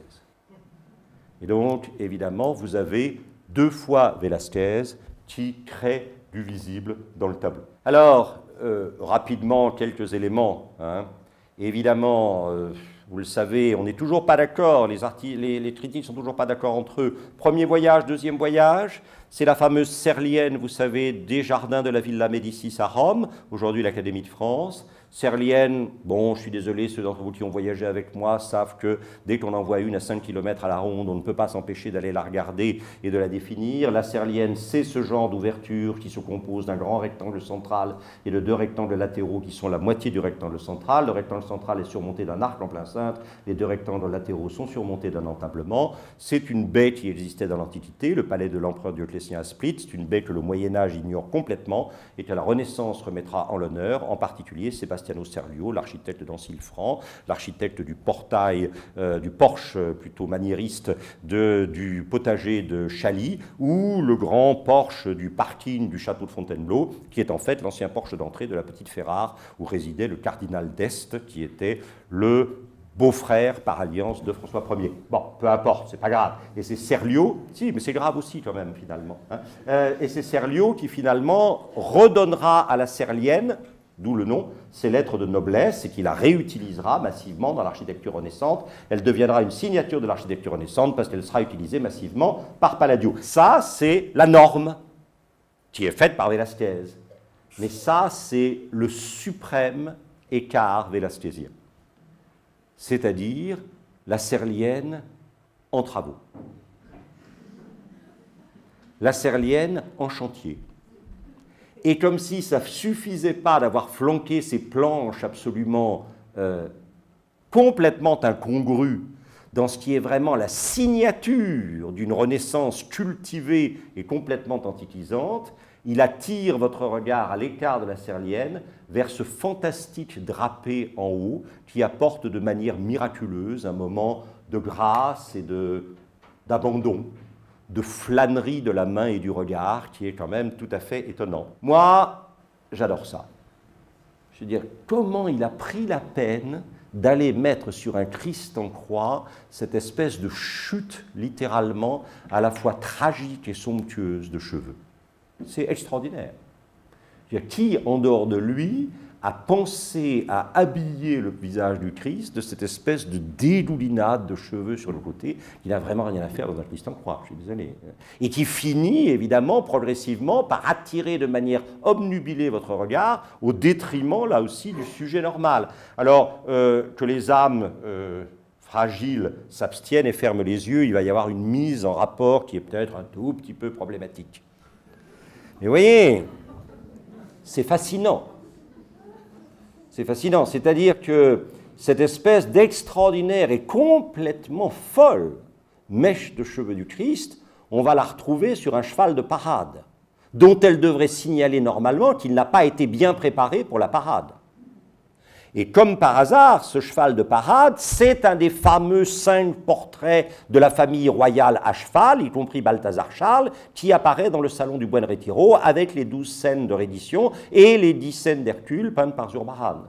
Et donc, évidemment, vous avez deux fois Velázquez qui crée du visible dans le tableau. Alors, rapidement, quelques éléments, hein. Évidemment, Vous le savez, on n'est toujours pas d'accord, les critiques ne sont toujours pas d'accord entre eux. Premier voyage, deuxième voyage, c'est la fameuse Serlienne, vous savez, des jardins de la Villa Médicis à Rome, aujourd'hui l'Académie de France. Serlienne, bon, je suis désolé, ceux d'entre vous qui ont voyagé avec moi savent que dès qu'on en voit une à 5 km à la ronde, on ne peut pas s'empêcher d'aller la regarder et de la définir. La Serlienne, c'est ce genre d'ouverture qui se compose d'un grand rectangle central et de deux rectangles latéraux qui sont la moitié du rectangle central. Le rectangle central est surmonté d'un arc en plein cintre, les deux rectangles latéraux sont surmontés d'un entablement. C'est une baie qui existait dans l'Antiquité, le palais de l'empereur Dioclétien à Split. C'est une baie que le Moyen-Âge ignore complètement et que la Renaissance remettra en l'honneur, en particulier Sebastiano Serlio, l'architecte d'Ancille-Franc, l'architecte du portail, du porche plutôt maniériste du potager de Chaly, ou le grand porche du parking du château de Fontainebleau, qui est en fait l'ancien porche d'entrée de la Petite Ferrare, où résidait le cardinal d'Este, qui était le beau-frère par alliance de François Ier. Bon, peu importe, c'est pas grave. Et c'est Serlio, si, mais c'est grave aussi quand même, finalement. Hein. Et c'est Serlio qui, finalement, redonnera à la Serlienne, d'où le nom, ses lettres de noblesse et qui la réutilisera massivement dans l'architecture renaissante. Elle deviendra une signature de l'architecture renaissante parce qu'elle sera utilisée massivement par Palladio. Ça, c'est la norme qui est faite par Velázquez. Mais ça, c'est le suprême écart vélasquezien. C'est-à-dire la Serlienne en travaux. La Serlienne en chantier. Et comme si ça ne suffisait pas d'avoir flanqué ces planches absolument complètement incongrues dans ce qui est vraiment la signature d'une Renaissance cultivée et complètement antiquisante, il attire votre regard à l'écart de la Serlienne vers ce fantastique drapé en haut qui apporte de manière miraculeuse un moment de grâce et d'abandon, de flânerie de la main et du regard, qui est quand même tout à fait étonnant. Moi, j'adore ça. Je veux dire, comment il a pris la peine d'aller mettre sur un Christ en croix cette espèce de chute, littéralement, à la fois tragique et somptueuse de cheveux. C'est extraordinaire. Je veux dire, qui, en dehors de lui, a pensé à habiller le visage du Christ de cette espèce de dédoulinade de cheveux sur le côté qui n'a vraiment rien à faire dans un Christ en croix, je suis désolé. Et qui finit, évidemment, progressivement, par attirer de manière obnubilée votre regard au détriment, là aussi, du sujet normal. Alors, que les âmes fragiles s'abstiennent et ferment les yeux, il va y avoir une mise en rapport qui est peut-être un tout petit peu problématique. Mais vous voyez, c'est fascinant. C'est fascinant, c'est-à-dire que cette espèce d'extraordinaire et complètement folle mèche de cheveux du Christ, on va la retrouver sur un cheval de parade, dont elle devrait signaler normalement qu'il n'a pas été bien préparé pour la parade. Et comme par hasard, ce cheval de parade, c'est un des fameux 5 portraits de la famille royale à cheval, y compris Balthazar Charles, qui apparaît dans le salon du Buen Retiro avec les 12 scènes de reddition et les 10 scènes d'Hercule peintes par Zurbarán.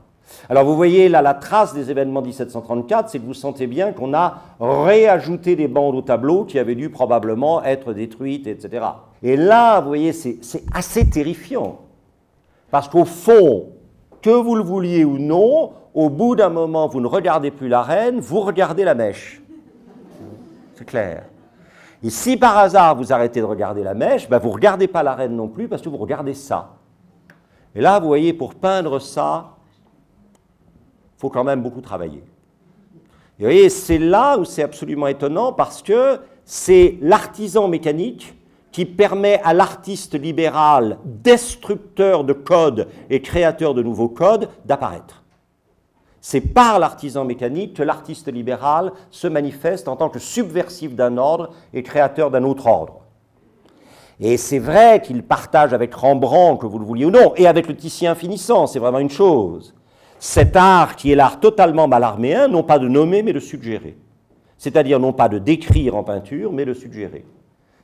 Alors vous voyez là la trace des événements 1734, c'est que vous sentez bien qu'on a réajouté des bandes au tableau qui avaient dû probablement être détruites, etc. Et là, vous voyez, c'est assez terrifiant. Parce qu'au fond, que vous le vouliez ou non, au bout d'un moment, vous ne regardez plus la reine, vous regardez la mèche. C'est clair. Et si par hasard vous arrêtez de regarder la mèche, ben vous ne regardez pas la reine non plus parce que vous regardez ça. Et là, vous voyez, pour peindre ça, il faut quand même beaucoup travailler. Et vous voyez, c'est là où c'est absolument étonnant parce que c'est l'artisan mécanique qui permet à l'artiste libéral, destructeur de codes et créateur de nouveaux codes, d'apparaître. C'est par l'artisan mécanique que l'artiste libéral se manifeste en tant que subversif d'un ordre et créateur d'un autre ordre. Et c'est vrai qu'il partage avec Rembrandt, que vous le vouliez ou non, et avec le Titien finissant, c'est vraiment une chose. Cet art qui est l'art totalement malarméen, non pas de nommer, mais de suggérer. C'est-à-dire non pas de décrire en peinture, mais de suggérer.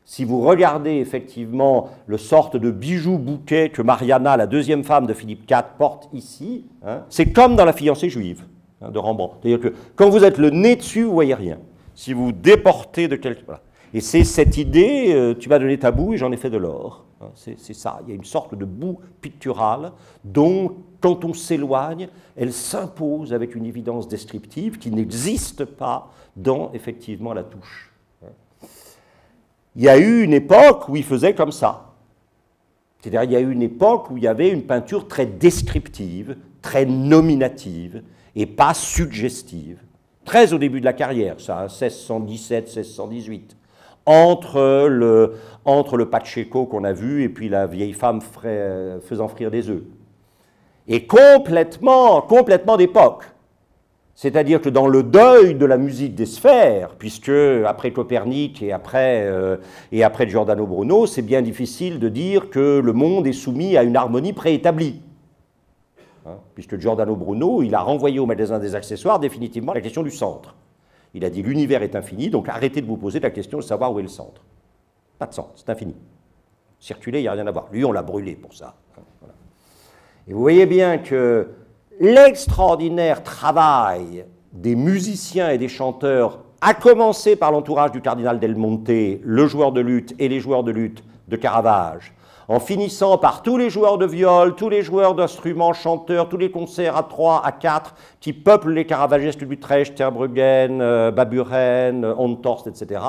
Si vous regardez effectivement le sorte de bijou bouquet que Mariana, la deuxième femme de Philippe IV, porte ici, hein, c'est comme dans La fiancée juive de Rembrandt. C'est-à-dire que quand vous êtes le nez dessus, vous ne voyez rien. Si vous déportez de quelque... Voilà. Et c'est cette idée, tu m'as donné ta boue et j'en ai fait de l'or. C'est ça, il y a une sorte de boue picturale dont, quand on s'éloigne, elle s'impose avec une évidence descriptive qui n'existe pas dans, effectivement, la touche. Il y a eu une époque où il faisait comme ça. C'est-à-dire, il y a eu une époque où il y avait une peinture très descriptive, très nominative, et pas suggestive. Très au début de la carrière, ça, 1617, 1618. Entre le Pacheco qu'on a vu et puis la vieille femme faisant frire des œufs. Et complètement d'époque. C'est-à-dire que dans le deuil de la musique des sphères, puisque après Copernic et après Giordano Bruno, c'est bien difficile de dire que le monde est soumis à une harmonie préétablie. Puisque Giordano Bruno, il a renvoyé au magasin des accessoires définitivement la question du centre. Il a dit l'univers est infini, donc arrêtez de vous poser la question de savoir où est le centre. Pas de centre, c'est infini. Circuler, il n'y a rien à voir. Lui, on l'a brûlé pour ça. Voilà. Et vous voyez bien que l'extraordinaire travail des musiciens et des chanteurs, à commencer par l'entourage du cardinal Del Monte, le joueur de luth et les joueurs de luth de Caravage, en finissant par tous les joueurs de viol, tous les joueurs d'instruments, chanteurs, tous les concerts à 3, à 4, qui peuplent les Caravagesques d'Utrecht, Terbruggen, Baburen, Honthorst, etc.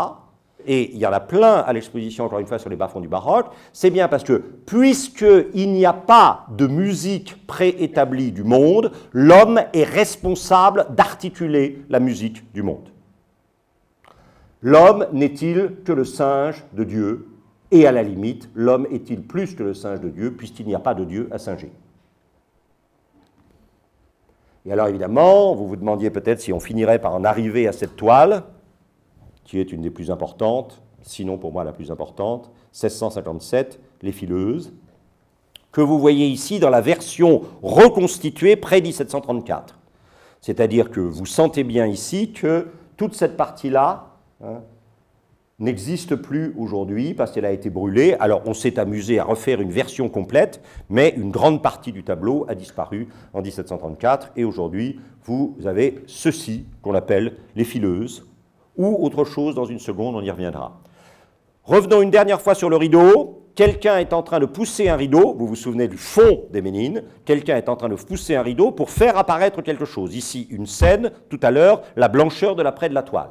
Et il y en a plein à l'exposition, encore une fois, sur les bas-fonds du baroque, c'est bien parce que, puisqu'il n'y a pas de musique préétablie du monde, l'homme est responsable d'articuler la musique du monde. L'homme n'est-il que le singe de Dieu? Et à la limite, l'homme est-il plus que le singe de Dieu, puisqu'il n'y a pas de Dieu à singer? Et alors évidemment, vous vous demandiez peut-être si on finirait par en arriver à cette toile, qui est une des plus importantes, sinon pour moi la plus importante, 1657, Les Fileuses, que vous voyez ici dans la version reconstituée près-1734. C'est-à-dire que vous sentez bien ici que toute cette partie-là, n'existe plus aujourd'hui parce qu'elle a été brûlée. Alors on s'est amusé à refaire une version complète, mais une grande partie du tableau a disparu en 1734 et aujourd'hui vous avez ceci qu'on appelle les fileuses ou autre chose dans une seconde, on y reviendra. Revenons une dernière fois sur le rideau. Quelqu'un est en train de pousser un rideau, vous vous souvenez du fond des Ménines, quelqu'un est en train de pousser un rideau pour faire apparaître quelque chose. Ici une scène, tout à l'heure la blancheur de l'après de la toile.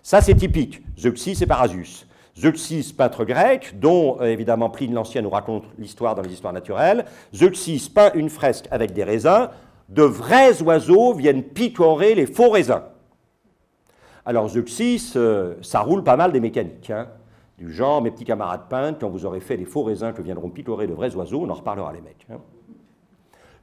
Ça, c'est typique, Zeuxis et Parrhasius. Zeuxis, peintre grec, dont évidemment Pline l'Ancien nous raconte l'histoire dans les histoires naturelles. Zeuxis peint une fresque avec des raisins. De vrais oiseaux viennent picorer les faux raisins. Alors Zeuxis, ça roule pas mal des mécaniques. Du genre, mes petits camarades peintres, quand vous aurez fait des faux raisins que viendront picorer de vrais oiseaux, on en reparlera les mecs.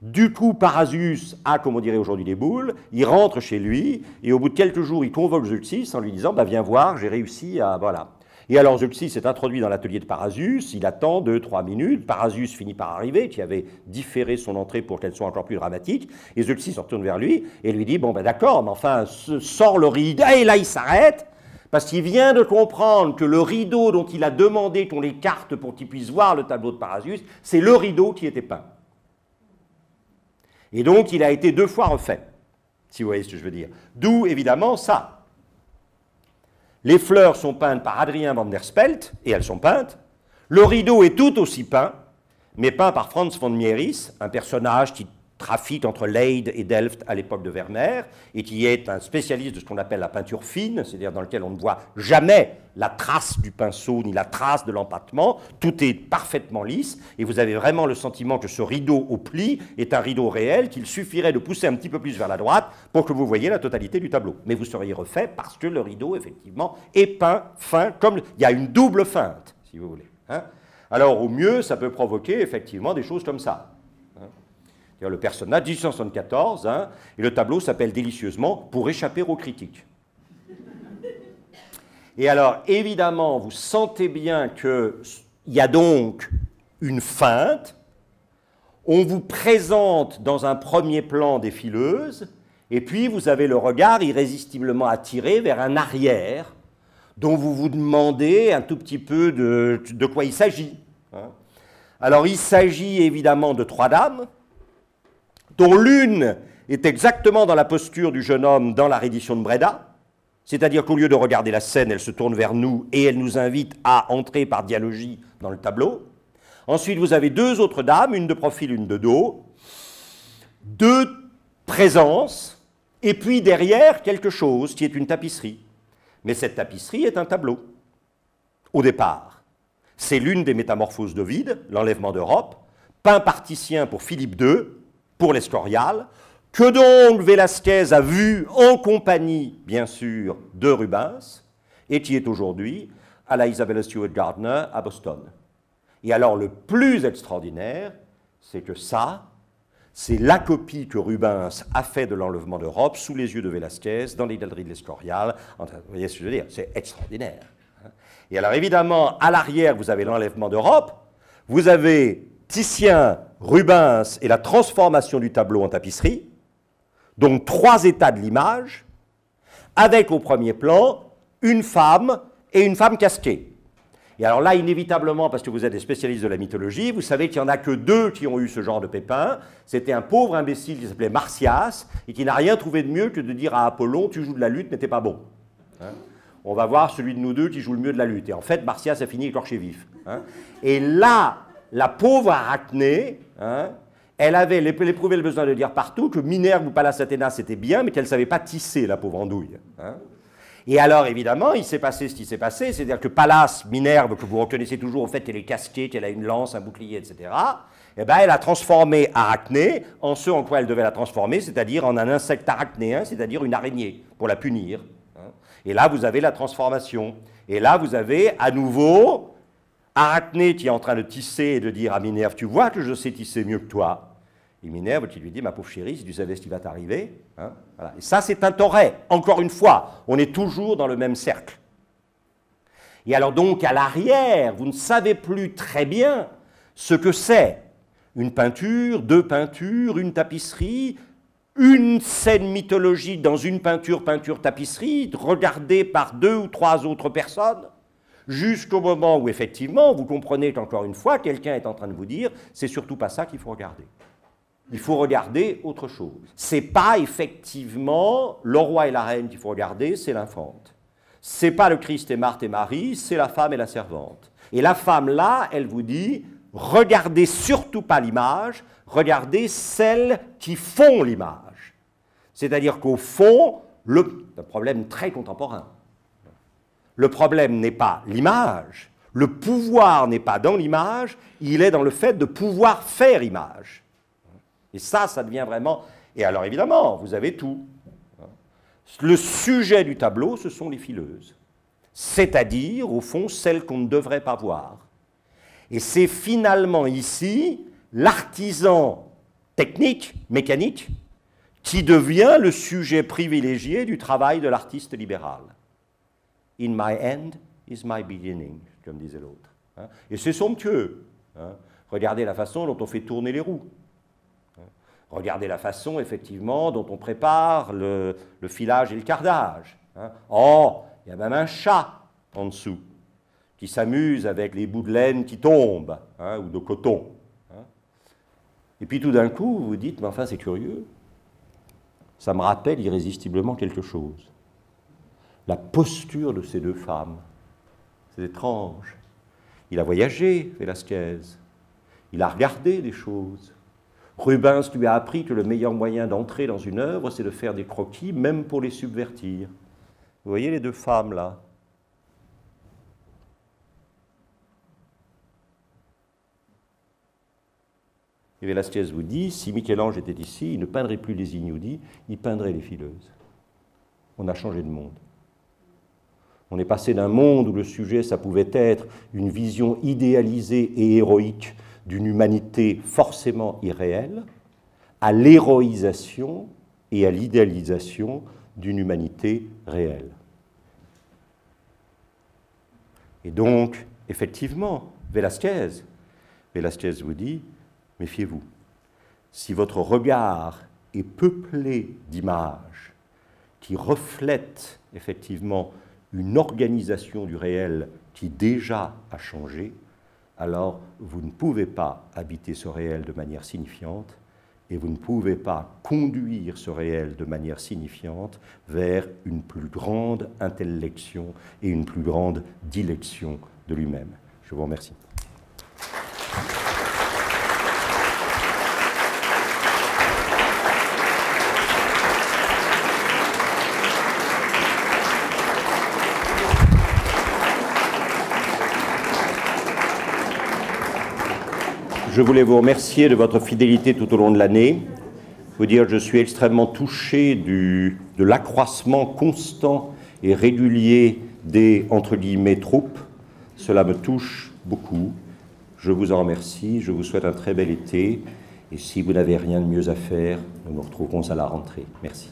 Du coup, Parrhasius a, comme on dirait aujourd'hui, des boules, il rentre chez lui, et au bout de quelques jours, il convoque Zeuxis en lui disant bah, « viens voir, j'ai réussi à... » Voilà. Et alors Zeuxis est introduit dans l'atelier de Parrhasius, il attend 2-3 minutes, Parrhasius finit par arriver, qui avait différé son entrée pour qu'elle soit encore plus dramatique, et Zeuxis se retourne vers lui et lui dit « bon ben d'accord, mais enfin, sors le rideau », et là il s'arrête, parce qu'il vient de comprendre que le rideau dont il a demandé qu'on l'écarte pour qu'il puisse voir le tableau de Parrhasius, c'est le rideau qui était peint. Et donc, il a été 2 fois refait, si vous voyez ce que je veux dire. D'où, évidemment, ça. Les fleurs sont peintes par Adrien van der Spelt, et elles sont peintes. Le rideau est tout aussi peint, mais peint par Franz von Mieris, un personnage qui trafique entre Leyde et Delft à l'époque de Vermeer, et qui est un spécialiste de ce qu'on appelle la peinture fine, c'est-à-dire dans lequel on ne voit jamais la trace du pinceau, ni la trace de l'empattement, tout est parfaitement lisse, et vous avez vraiment le sentiment que ce rideau au pli est un rideau réel, qu'il suffirait de pousser un petit peu plus vers la droite pour que vous voyiez la totalité du tableau. Mais vous seriez refait parce que le rideau, effectivement, est peint fin, comme il y a une double feinte, si vous voulez. Alors, au mieux, ça peut provoquer, effectivement, des choses comme ça. Le personnage, 1874, et le tableau s'appelle délicieusement « Pour échapper aux critiques ». Et alors, évidemment, vous sentez bien qu'il y a donc une feinte, on vous présente dans un premier plan des fileuses, et puis vous avez le regard irrésistiblement attiré vers un arrière, dont vous vous demandez un tout petit peu de quoi il s'agit. Alors, il s'agit évidemment de 3 dames, dont l'une est exactement dans la posture du jeune homme dans la reddition de Breda, C'est-à-dire qu'au lieu de regarder la scène, elle se tourne vers nous et elle nous invite à entrer par dialogie dans le tableau. Ensuite, vous avez deux autres dames, une de profil, une de dos, deux présences, et puis derrière, quelque chose qui est une tapisserie. Mais cette tapisserie est un tableau, au départ. C'est l'une des métamorphoses d'Ovide, l'enlèvement d'Europe, peint par Titien pour Philippe II, pour l'Escorial, que donc Velázquez a vu en compagnie, bien sûr, de Rubens, et qui est aujourd'hui à la Isabella Stewart Gardner à Boston. Et alors le plus extraordinaire, c'est que ça, c'est la copie que Rubens a fait de l'enlèvement d'Europe sous les yeux de Velázquez dans les galeries de l'Escorial. Vous voyez ce que je veux dire? C'est extraordinaire. Et alors évidemment, à l'arrière, vous avez l'enlèvement d'Europe, vous avez Titien, Rubens et la transformation du tableau en tapisserie, donc trois états de l'image, avec au premier plan une femme et une femme casquée. Et alors là, inévitablement, parce que vous êtes des spécialistes de la mythologie, vous savez qu'il n'y en a que deux qui ont eu ce genre de pépin. C'était un pauvre imbécile qui s'appelait Marsyas et qui n'a rien trouvé de mieux que de dire à Apollon « tu joues de la lutte, mais t'es pas bon hein ». On va voir celui de nous deux qui joue le mieux de la lutte. Et en fait, Marsyas a fini écorché vif. Hein. Et là, la pauvre Arachné, hein, elle éprouvait le besoin de dire partout que Minerve ou Pallas Athéna c'était bien, mais qu'elle ne savait pas tisser, la pauvre andouille. Hein. Et alors, évidemment, il s'est passé ce qui s'est passé, c'est-à-dire que Pallas, Minerve, que vous reconnaissez toujours au fait qu'elle est casquée, qu'elle a une lance, un bouclier, etc., eh ben, elle a transformé Arachné en ce en quoi elle devait la transformer, c'est-à-dire en un insecte arachnéen, c'est-à-dire une araignée, pour la punir. Hein. Et là, vous avez la transformation. Et là, vous avez à nouveau Arachné qui est en train de tisser et de dire à Minerve, tu vois que je sais tisser mieux que toi. Et Minerve qui lui dit, ma pauvre chérie, si tu savais ce qui va t'arriver. Hein, voilà. Et ça, c'est un Toret. Encore une fois, on est toujours dans le même cercle. Et alors donc, à l'arrière, vous ne savez plus très bien ce que c'est. Une peinture, deux peintures, une tapisserie, une scène mythologique dans une peinture, tapisserie, regardée par deux ou trois autres personnes, jusqu'au moment où, effectivement, vous comprenez qu'encore une fois, quelqu'un est en train de vous dire, c'est surtout pas ça qu'il faut regarder. Il faut regarder autre chose. Ce n'est pas effectivement le roi et la reine qu'il faut regarder, c'est l'infante. Ce n'est pas le Christ et Marthe et Marie, c'est la femme et la servante. Et la femme, là, elle vous dit, regardez surtout pas l'image, regardez celles qui font l'image. C'est-à-dire qu'au fond, un problème très contemporain. Le problème n'est pas l'image, le pouvoir n'est pas dans l'image, il est dans le fait de pouvoir faire image. Et ça devient vraiment... Et alors évidemment, vous avez tout. Le sujet du tableau, ce sont les fileuses. C'est-à-dire, au fond, celles qu'on ne devrait pas voir. Et c'est finalement ici l'artisan technique, mécanique, qui devient le sujet privilégié du travail de l'artiste libéral. In my end is my beginning, comme disait l'autre. Et c'est somptueux. Regardez la façon dont on fait tourner les roues. Regardez la façon, effectivement, dont on prépare le filage et le cardage. Oh, il y a même un chat en dessous qui s'amuse avec les bouts de laine qui tombent, ou de coton. Et puis tout d'un coup, vous vous dites, mais enfin c'est curieux, ça me rappelle irrésistiblement quelque chose. La posture de ces deux femmes, c'est étrange. Il a voyagé, Velázquez, il a regardé des choses. Rubens lui a appris que le meilleur moyen d'entrer dans une œuvre, c'est de faire des croquis, même pour les subvertir. Vous voyez les deux femmes, là? Et Velázquez vous dit, si Michel-Ange était ici, il ne peindrait plus les Ignoudis, il peindrait les fileuses. On a changé de monde. On est passé d'un monde où le sujet, ça pouvait être une vision idéalisée et héroïque d'une humanité forcément irréelle, à l'héroïsation et à l'idéalisation d'une humanité réelle. Et donc, effectivement, Velázquez vous dit, méfiez-vous, si votre regard est peuplé d'images qui reflètent effectivement une organisation du réel qui déjà a changé, alors vous ne pouvez pas habiter ce réel de manière signifiante et vous ne pouvez pas conduire ce réel de manière signifiante vers une plus grande intellection et une plus grande dilection de lui-même. Je vous remercie. Je voulais vous remercier de votre fidélité tout au long de l'année, vous dire que je suis extrêmement touché de l'accroissement constant et régulier des, entre guillemets, troupes. Cela me touche beaucoup. Je vous en remercie, je vous souhaite un très bel été, et si vous n'avez rien de mieux à faire, nous nous retrouverons à la rentrée. Merci.